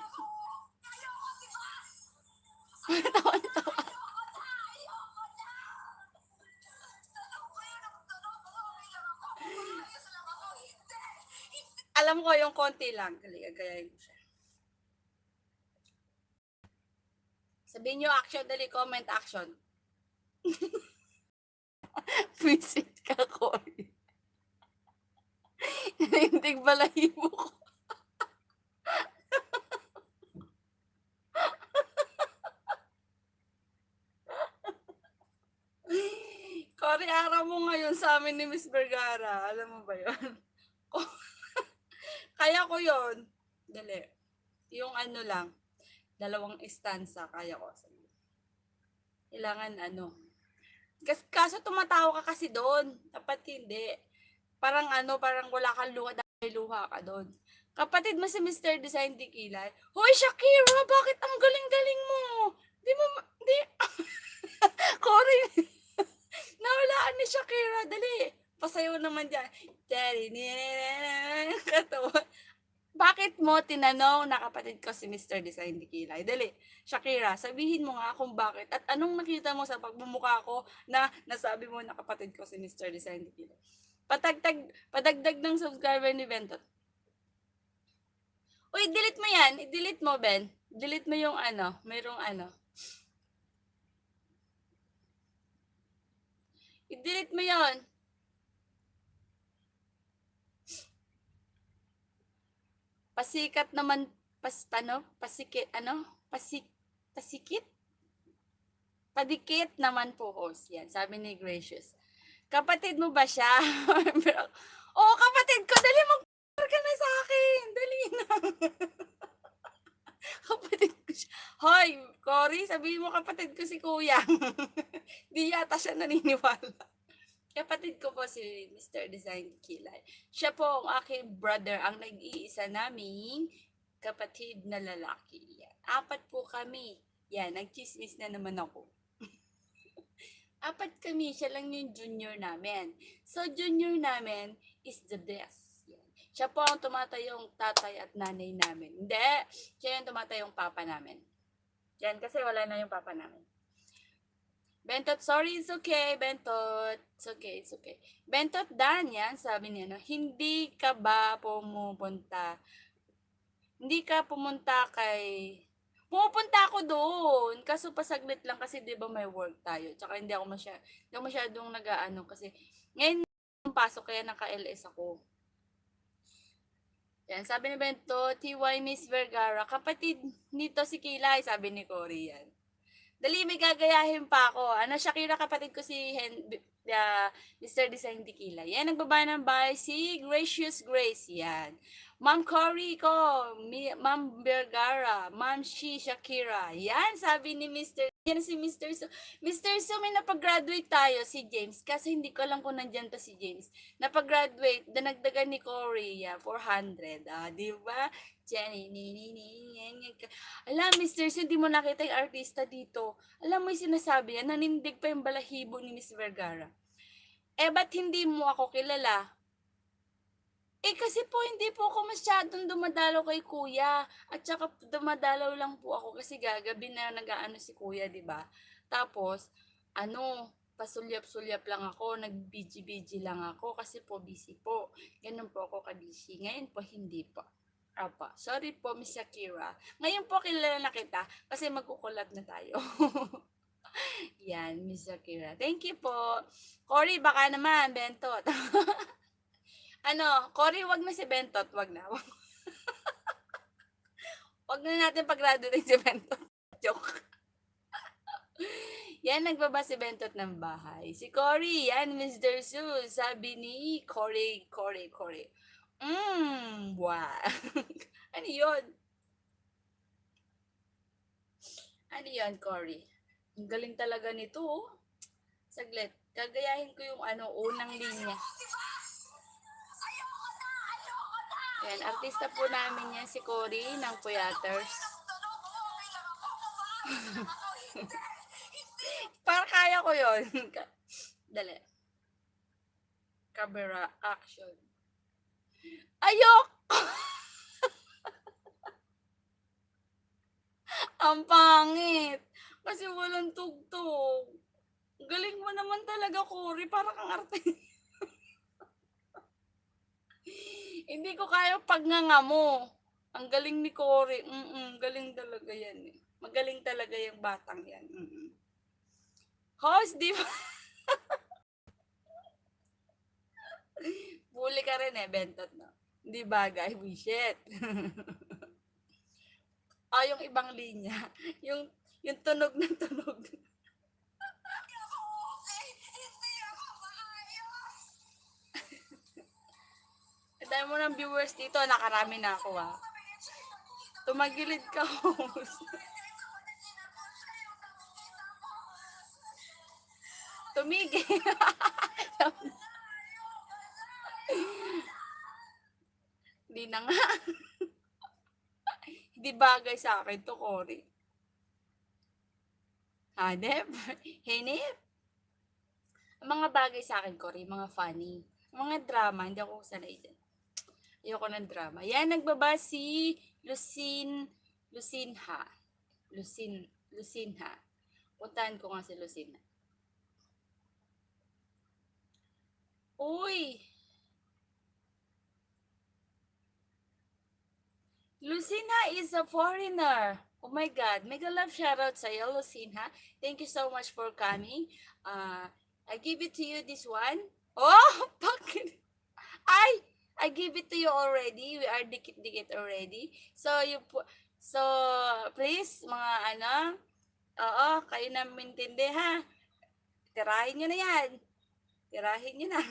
Tawa-tawa. Alam ko yung konti lang. Gayahin ko siya. Sabihin nyo action, dali, comment action. Visit ka, Cory. Naindig balahibo ko. Cory, araw mo ngayon sa amin ni Miss Vergara. Alam mo ba yun? Kaya ko yun. Dali. Yung lang, 2 stanza, kaya ko. Kailangan ano. Kaso tumatawa ka kasi doon. Dapat hindi. Parang ano, parang wala kang luha dahil luha ka doon. Kapatid mo si Mr. Design Tequila. Hoy, Shakira, bakit ang galing-galing mo? Di mo, di, Cory, nawalaan ni Shakira. Dali, pasayaw naman dyan. Daddy, katawa. Bakit mo tinanong na kapatid ko si Mr. Design Tequila? Dali, Shakira, sabihin mo nga kung bakit at anong nakita mo sa pagmumukha ko na nasabi mo na kapatid ko si Mr. Design Tequila. Padagdag ng subscriber ni Bentot. Uy, delete mo yan. I-delete mo, Ben. Delete mo yung ano, mayroong ano. I-delete mo yon. Pasikat naman, pasikit, pasikit? Padikit naman po, host. Yan, sabi ni Gracious. Kapatid mo ba siya? Oo, kapatid ko. Dali ka na sa akin. Dali na. Kapatid ko siya. Hoy, Cory, sabihin mo kapatid ko si Kuya. Di yata siya naniniwala. Kapatid ko po si Mr. Design Kilay. Siya po ang aking brother, ang nag-iisa naming kapatid na lalaki. Yan. 4 po kami. Yan, nagchismis na naman ako. 4 kami, siya lang yung junior namin. So, junior namin is the best. Yan. Siya po ang tumatayong tatay at nanay namin. Hindi, siya yung tumatayong papa namin. Yan, kasi wala na yung papa namin. Bentot, sorry, it's okay, Bentot. It's okay, it's okay. Bentot Dan, yan, sabi niya, no, hindi ka ba pumupunta? Hindi ka pumunta kay... Pumupunta ako doon. Kaso pasaglit lang kasi 'di ba may work tayo. Tsaka hindi ako masyadong nag-aano kasi ngayon yung pasok kaya naka-LS ako. Yan, sabi ni Bento, TY Miss Vergara, kapatid nito si Kilay, sabi ni Cory yan. Dali, may gagayahin pa ako. Ano, Shakira, kapatid ko si Mr. Design Tequila. Yan, nagbaba ng bahay si Gracious Grace. Yan. Ma'am Cory ko, Ma'am Vergara, Ma'am Shakira. Yan, sabi ni Mr. Yan si Mr. So. Mr. So, may napag-graduate tayo, si James. Kasi hindi ko alam kung nandyan to si James. Napag-graduate, danagdagan ni Cory, 400. Di ba? Jenny, alam, Mr. So, hindi mo nakita yung artista dito. Alam mo yung sinasabi yan, nanindig pa yung balahibo ni Miss Vergara. Ba't hindi mo ako kilala? Kasi po, hindi po ako masyadong dumadalaw kay kuya. At saka dumadalaw lang po ako kasi gagabi na nag-aano si kuya, di ba? Tapos, pasulyap-sulyap lang ako, nag-busy lang ako kasi po busy po. Ganun po ako ka-busy. Ngayon po, hindi po. Apa, sorry po, Miss Shakira. Ngayon po, kilala na kita kasi magkukulab na tayo. Yan, Miss Shakira. Thank you po. Cory, baka naman, Bentot. Cory, wag na si Bentot, wag na. Wag na natin pag-graduate si Bentot. Joke. Yan, nagbaba si Bentot ng bahay. Si Cory, yan, Mr. Sue. Sabi ni Cory. Wow. Ano yun? Ano yun, Cory? Ang galing talaga nito, oh. Saglit. Gagayahin ko yung unang linya. Ayan, artista po namin yan si Cory ng Puyaters. Para kaya ko yun. Dali. Camera, action. Ayok! Ang pangit. Kasi walang tugtog. Galing mo naman talaga, Cory. Para kang artista. Hindi ko kaya pagnganga mo. Ang galing ni Cory. Galing talaga yan eh. Magaling talaga yung batang yan. Host, di ba? Bully ka rin eh, Bentot, no? Hindi bagay, bullshit. Yung ibang linya. Yung tunog ng tunog. Dahil mo ng viewers dito, nakarami na ako Tumagilid ka, host. Tumigil. Hindi na nga. Hindi bagay sa akin to, Cory. Hanep? Hinip? Ang mga bagay sa akin, Cory, mga funny. Mga drama, hindi ako sanay dyan. Ayoko ng drama. Yan, nagbaba si Lucinha. Lucinha. Puntahan ko nga si Lucinha. Uy! Lucinha is a foreigner. Oh my God. Mega love shoutout sa'yo, Lucinha. Thank you so much for coming. I give it to you this one. Oh! Bakit? Ay! I give it to you already. We are dikit-dikit already. So, please, mga oo, kayo na mintindi ha. Tirahin nyo na yan. Tirahin nyo na.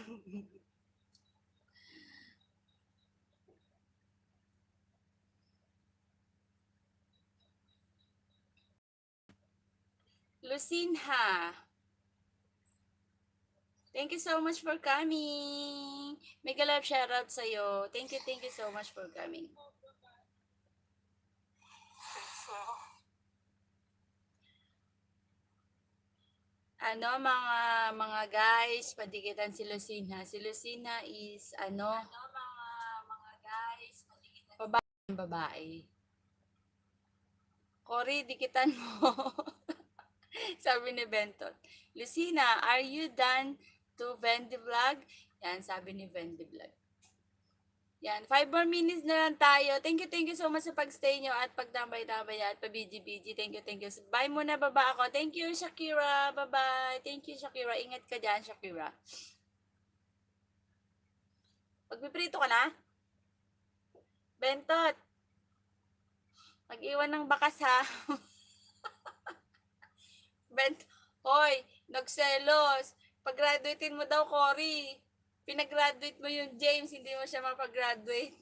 Lucinha. Thank you so much for coming. Mega love shoutout sa'yo. Thank you so much for coming. Mga guys, padikitan si Lucinha. Si Lucinha is mga guys, padikitan babae. Cory, dikitan mo. Sabi ni Benton. Lucina, are you done to Vendy Vlog? Yan, sabi ni Vendy Vlog. Yan, 5 more minutes na lang tayo. Thank you so much sa pagstay nyo at pagdambay-dambay at pabiji-biji. Thank you. Bye muna, baba ako. Thank you, Shakira. Bye-bye. Thank you, Shakira. Ingat ka dyan, Shakira. Magpiprito ka na? Bentot. Mag-iwan ng bakas, ha? Hoy, nagselos. Pag-graduatein mo daw, Cory. Pinag-graduate mo yung James, hindi mo siya mapag-graduate.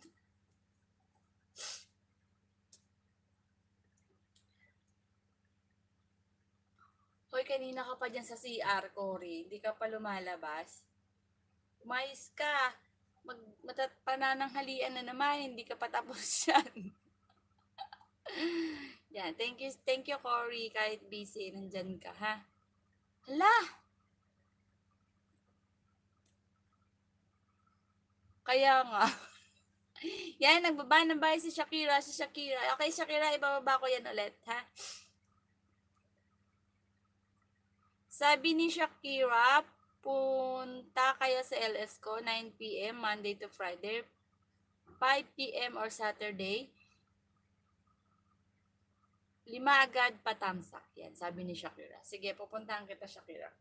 Hoy, kanina ka pa dyan sa CR, Cory. Hindi ka pa lumalabas. Umayos ka. Panananghalian na naman, hindi ka pa tapos yan. Yan, thank you, Cory. Kahit busy, nandyan ka, ha? Hala! Kaya nga. Yan, nagbaba ng bahay si Shakira. Okay, Shakira, ibababa ko yan ulit, ha? Sabi ni Shakira, punta kayo sa LS ko, 9 p.m. Monday to Friday, 5 p.m. or Saturday. 5 agad patamsak. Yan, sabi ni Shakira. Sige, pupuntahan kita, Shakira.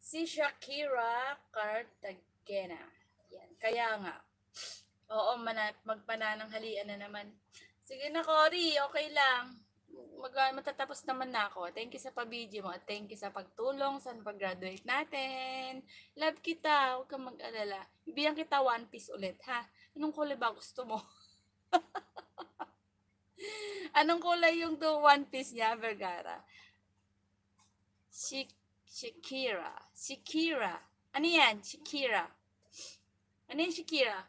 Si Shakira Cartagena. Yan, kaya nga. Oo, magpanananghalian na naman. Sige na, Cory, okay lang. Matatapos naman na ako. Thank you sa pabidyo mo at thank you sa pagtulong sa pag-graduate natin. Love kita, huwag kang mag-alala. Bibigyan kita One Piece ulit, ha? Anong kulay ba gusto mo? Anong kulay yung One Piece niya, Vergara? Shakira. Ano yan? Shakira. Ano yan, Shakira?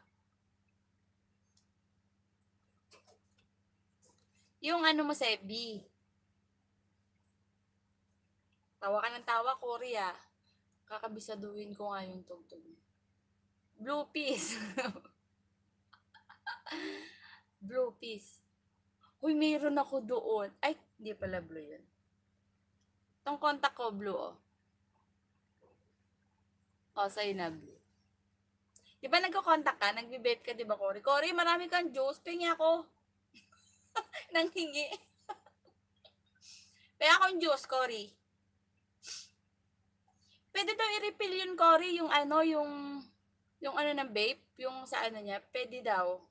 Yung ano mo sa FB. Tawa ka ng tawa, Cory, ah. Kakabisaduhin ko nga yung tugtog. Blue Piece. Blue Piece. Uy, mayroon ako doon. Ay, hindi pala blue yun. Itong contact ko, blue, oh. Oh, sa'yo na blue. Di ba nagko-contact ka? Nagbe-bet ka, di ba, Cory? Cory, marami kang juice. Pingi ako. Nang hingi. Kaya akong juice, Cory. Pwede daw i-refill yun, Cory, yung ano ng vape, yung sa ano niya, pwede daw.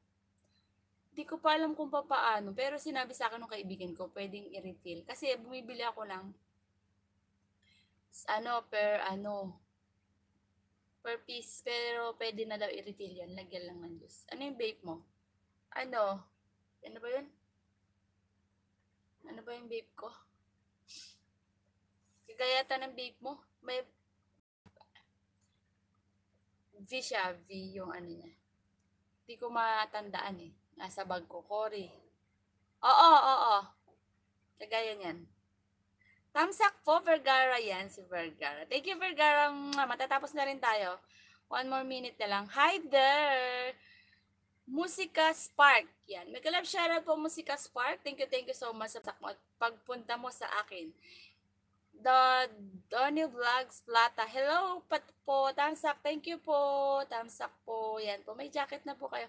Di ko pa alam kung paano, pero sinabi sa akin ng kaibigan ko, pwedeng i-refill. Kasi bumibili ako lang, per piece, pero pwede na daw i-refill yan, lagyan lang ng juice. Ano yung vape mo? Ano ba yun? Ano ba yung vape ko? Gaya ta ng vape mo. May V siya, V yung ano niya. Hindi ko matandaan eh. Nasa bag ko, Cory. Oo, oo. Kagaya niyan. Tamsak po, Vergara yan, si Vergara. Thank you, Vergara. Matatapos na rin tayo. 1 more minute na lang. Hi there! Musika Spark. Yan. May kalab shoutout po, Musika Spark. Thank you so much sa pagpunta mo sa akin. The Donny Vlogs Plata. Hello, pat po. Tamsak. Thank you po. Tamsak po. Yan po. May jacket na po kayo.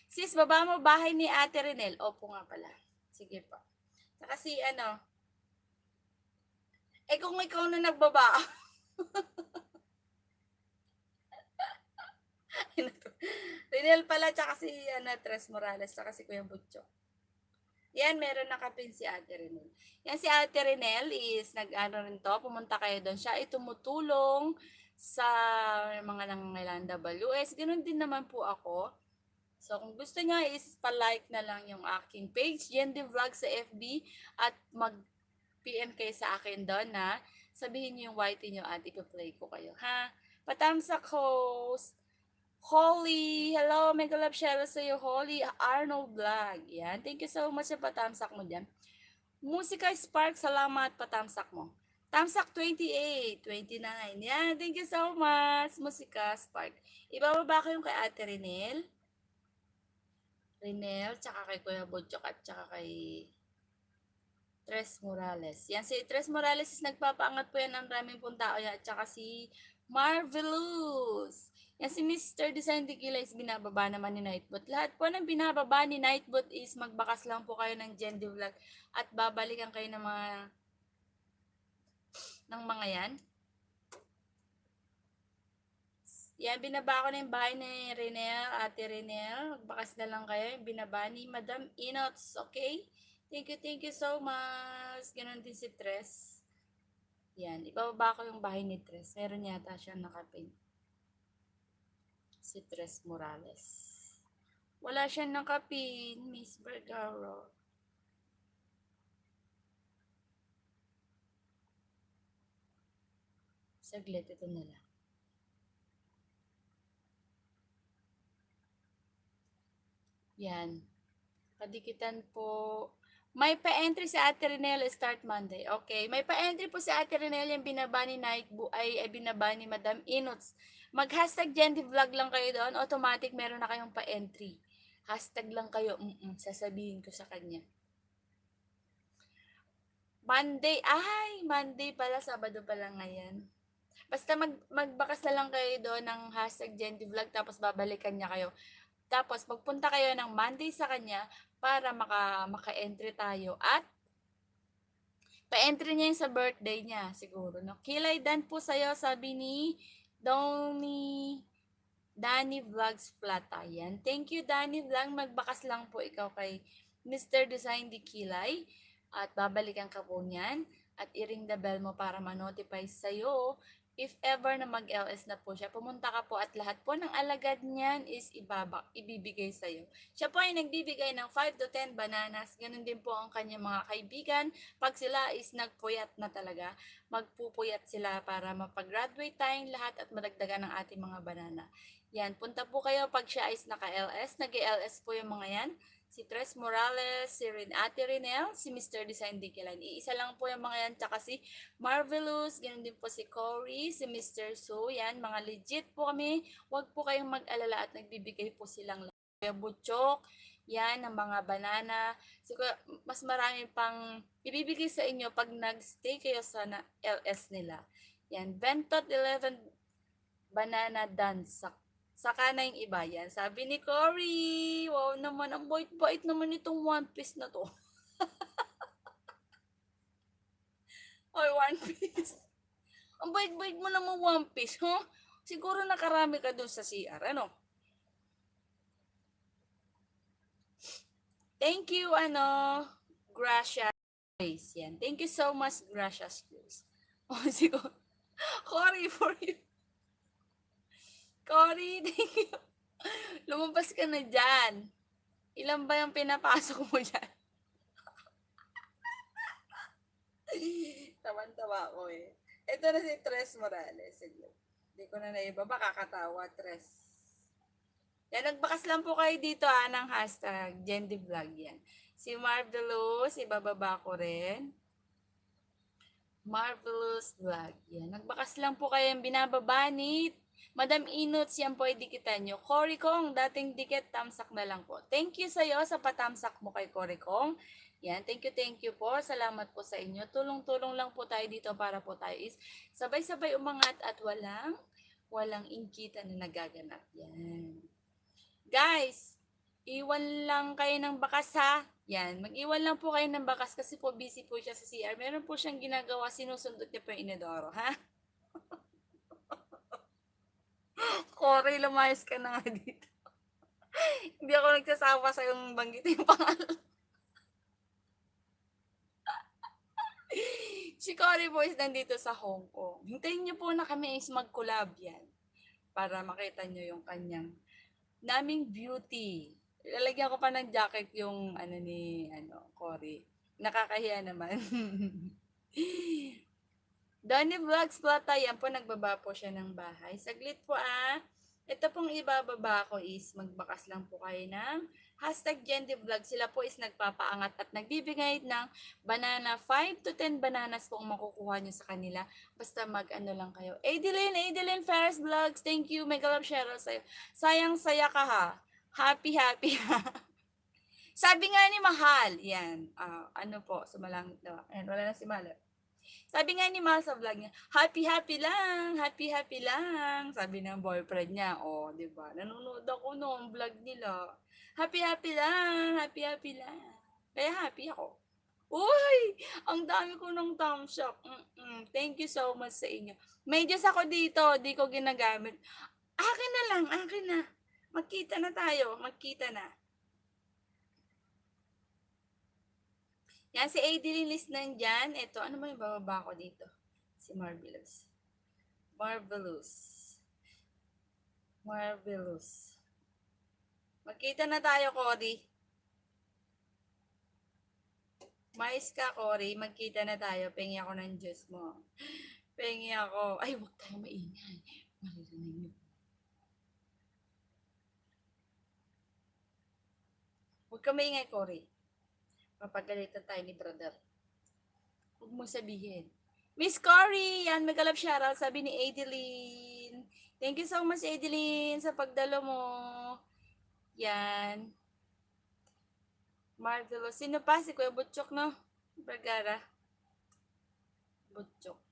Sis, baba mo bahay ni Ate Renel. Opo nga pala. Sige po. Kasi ano, kung ikaw na nagbaba. Renel pala, tsaka si Tres Morales, tsaka si Kuya Butcho. Yan, meron nakapin si Ate Renel. Yan si Ate Renel is nag-ano rin to, pumunta kayo doon. Siya ay tumutulong sa mga nangangailangan WS. Ganun din naman po ako. So, kung gusto niya is pa-like na lang yung aking page, Yendi Vlog sa FB, at mag-PM kayo sa akin doon na sabihin niyo yung YT niyo at ipa-play ko kayo, ha? Patamsak host! Holly, hello, mega love share sa iyo, Holly Arnold Vlog. Yan, thank you so much sa patamsak mo diyan. Musika Spark, salamat patamsak mo. Tamsak 28, 29. Yan, thank you so much, Musika Spark. Ibababa ko yung kay Ate Renel. Renel, tsaka kay Kuya Bodjok at tsaka kay Tres Morales. Yan, si Tres Morales is nagpapaangat po yan ng raming pong tao yan. At tsaka si Marvelous. Yan, si Mr. Design Tequila is binababa naman ni Nightbot. Lahat po ng binababa ni Nightbot is magbakas lang po kayo ng Jendi Vlog at babalikan kayo ng mga yan. Yan, binaba ko na yung bahay ni Renel, Ate Renel. Magbakas na lang kayo. Yung binaba ni Madam Inots, okay? Thank you so much. Ganon din si Tres. Yan, ibababa ko yung bahay ni Tres. Meron yata siyang nakapin. Si Tres Morales. Wala siyang nakapin, Miss Vergara. Saglit, ito na lang. Yan. Kadikitan po. May pa-entry si Ate Renel, start Monday. Okay. May pa-entry po si Ate Renel yung binaba ni ay binaba ni Madam Inots. Mag-hashtag Jendi Vlog lang kayo doon. Automatic meron na kayong pa-entry. Hashtag lang kayo. Sasabihin ko sa kanya. Monday. Ay, Monday pala. Sabado pala ngayon. Basta magbakas na lang kayo doon ng hashtag Jendi Vlog tapos babalikan niya kayo. Tapos magpunta kayo ng Monday sa kanya para maka-entry tayo at pa-entry niya yung sa birthday niya siguro, no? Kilay Dan po sa'yo, sabi ni Danny Vlogs Plata. Yan. Thank you, Danny Vlog. Magbakas lang po ikaw kay Mr. Design di Kilay at babalikan ka po niyan at i-ring the bell mo para ma-notify sa'yo. If ever na mag-LS na po siya, pumunta ka po at lahat po ng alagad niyan is ibibigay sa'yo. Siya po ay nagbibigay ng 5 to 10 bananas. Ganun din po ang kanyang mga kaibigan. Pag sila is nagpuyat na talaga, magpupuyat sila para mapag-graduate tayong lahat at madagdagan ng ating mga banana. Yan, punta po kayo pag siya is naka-LS. Nag-LS po yung mga yan. Si Tres Morales, si Ate Renel, si Mr. Design Dikilan. Iisa lang po yung mga yan. Tsaka si Marvelous, ganun din po si Cory, si Mr. So, yan, mga legit po kami. Huwag po kayong mag-alala at nagbibigay po silang Kuya Butchok, yan, ng mga banana. So, mas marami pang ibibigay sa inyo pag nag-stay kayo sa LS nila. Yan, Bentot 11 banana dance. Saka na yung iba yan. Sabi ni Cory, wow naman, ang bait-bait naman itong One Piece na to. Oy, One Piece. Ang bait-bait mo naman One Piece, huh? Siguro nakarami ka dun sa CR, ano? Thank you, Gracias Grace. Yan. Thank you so much, Gracias Grace. Oh, siguro. Cory, for you. Cory, thank you. Lumabas ka na dyan. Ilan ba yung pinapasok mo dyan? Tawan-tawa ko eh. Ito na si Tres Morales. Hindi ko na naibaba, kakatawa, Tres. Yan, nagbakas lang po kayo dito ng hashtag GenDVlog yan. Si Marvelous, ibababa ko rin. Marvelous Vlog. Yan, nagbakas lang po kayo yung binababa ni Madam Inots, yan po ay dikitan nyo. Cory Kong, dating dikit, tamsak na lang po. Thank you sa'yo sa patamsak mo kay Cory Kong. Yan, thank you po. Salamat po sa inyo. Tulong-tulong lang po tayo dito para po tayo is sabay-sabay umangat at walang ingkita na nagaganap. Yan. Guys, iwan lang kayo ng bakas ha. Yan, mag-iwan lang po kayo ng bakas kasi po busy po siya sa CR. Meron po siyang ginagawa, sinusundot niya po yung inodoro, ha? Corey, lumayas ka na nga dito. Hindi ako nagsasawa sa yung banggitin yung pangalan. Si Corey Boys nandito sa Hong Kong. Hintayin niyo po na kami is mag-collab yan para makita niyo yung kanyang naming beauty. Lalagyan ko pa ng jacket yung Cory. Nakakahiya naman. Donnie Vlogs Plata, yan po, nagbaba po siya ng bahay. Saglit po Ito pong ibababa ko is magbakas lang po kayo ng hashtag GenDVlog. Sila po is nagpapaangat at nagbibigay ng banana. 5 to 10 bananas po ang makukuha nyo sa kanila. Basta mag-ano lang kayo. Adeline Ferris Vlogs, thank you. Mega love Cheryl sa'yo. Sayang-saya ka ha. Happy ha. Sabi nga ni Mahal, yan. Ano po, sumalangit daw. Ayan, wala na si Mahal. Sabi nga ni Mahal sa vlog niya, happy lang. Sabi ng boyfriend niya, di ba? Nanonood ako noong vlog nila. Happy lang. Kaya happy ako. Uy, ang dami ko ng thumbs up. Thank you so much sa inyo. May Diyos ako dito, di ko ginagamit. Akin na. Magkita na tayo, na. Yan, si Adeline Liz nandyan. Ito, ano ba yung bababa ko dito? Si Marvelous. Magkita na tayo, Cory. Mais ka, Cory. Magkita na tayo. Pengi ako ng Diyos mo. Pengi ako. Ay, huwag tayo maingay. Maririnig niyo. Huwag ka maingay, Cory. Papagalitan tayo ni brother. Huwag mo sabihin. Miss Cory, yan, magalap shoutout, sabi ni Adeline. Thank you so much, Adeline, sa pagdalo mo. Yan. Marvelous. Sino pa? Si Kuya Butchok, no? Vergara. Butchok.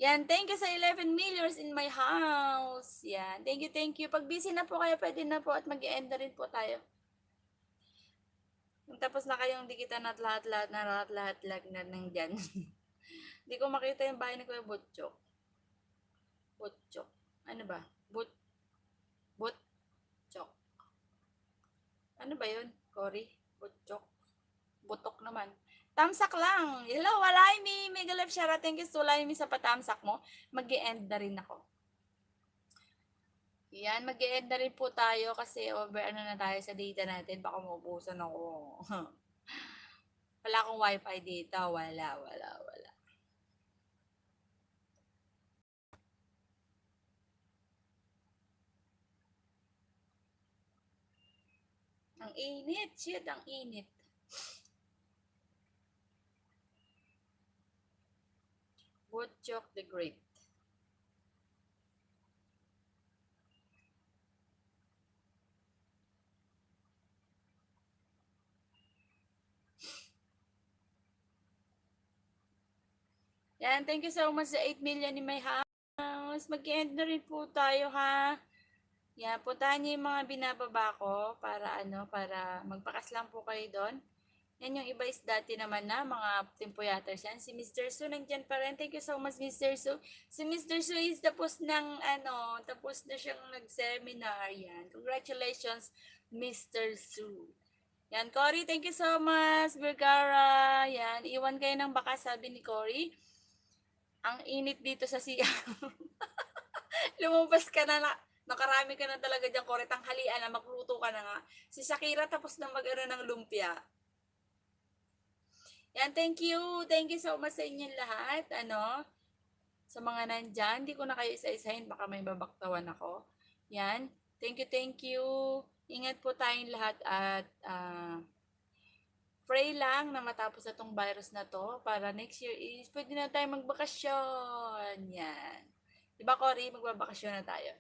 Yan, thank you sa 11 millions in my house. Yan, thank you. Pag busy na po kayo, pwede na po at mag-e-end na rin po tayo. Tapos na kayong dikitan at lahat na nang dyan. Hindi ko makita yung bahay ni Kuya Butchok. Ano ba? Butchok. Ano ba yun, Cory? Butchok. Butok naman. Tamsak lang. Hello, Laimi. Mega love shara. Thank you so Laimi sa patamsak mo. Mag-e-end na rin ako. Yan, mag-e-end na rin po tayo kasi na tayo sa data natin. Baka maubusan ako. Wala akong wifi dito. Wala. Ang init. Shit, ang init. Butchok the Great. Yan, thank you so much sa 8 million in my house. Mag-end na rin po tayo, ha? Yan, puntahan niyo yung mga binababa ko para magpakas lang po kayo doon. Yan yung iba is dati naman na mga tempoyaters yan. Si Mr. Su nandyan pa rin. Thank you so much, Mr. Su. Si Mr. Su is tapos na siyang nag-seminar. Yan. Congratulations, Mr. Su. Yan, Cory, thank you so much. Vergara, yan. Iwan kayo ng baka, sabi ni Cory. Ang init dito sa siya. Lumabas ka na. Nakarami ka na talaga dyan, Cory. Tanghalian na, magluto ka na nga. Si Shakira tapos na ng lumpia. Yan, thank you. Thank you so much sa inyong lahat. Sa mga nandyan, hindi ko na kayo isa-isahin, baka may babaktawan ako. Yan. Thank you. Ingat po tayong lahat at pray lang na matapos na tong virus na to para next year is pwede na tayo magbakasyon. Yan. Diba, Cory? Magbabakasyon na tayo.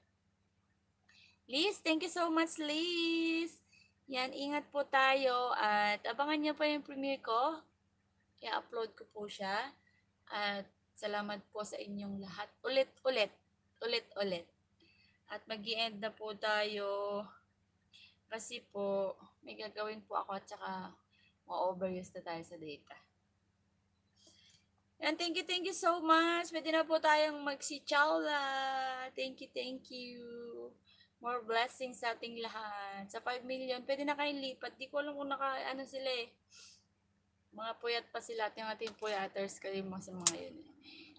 Liz, thank you so much, Liz. Yan, ingat po tayo at abangan niyo pa yung premiere ko. I-upload ko po siya. At salamat po sa inyong lahat. Ulit. At mag-i-end na po tayo. Kasi po, may gagawin po ako at saka ma-overuse na tayo sa data. And thank you so much. Pwede na po tayong magsi-chowla. Thank you. More blessings sa ating lahat. Sa 5 million, pwede na kayong lipat. Di ko alam kung ano sila eh. Mga puyat pa sila at yung ating puyaters kayo sa mga yun.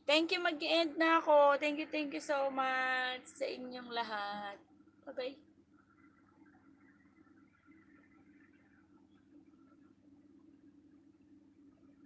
Thank you, mag-end na ako. Thank you so much sa inyong lahat. Bye-bye.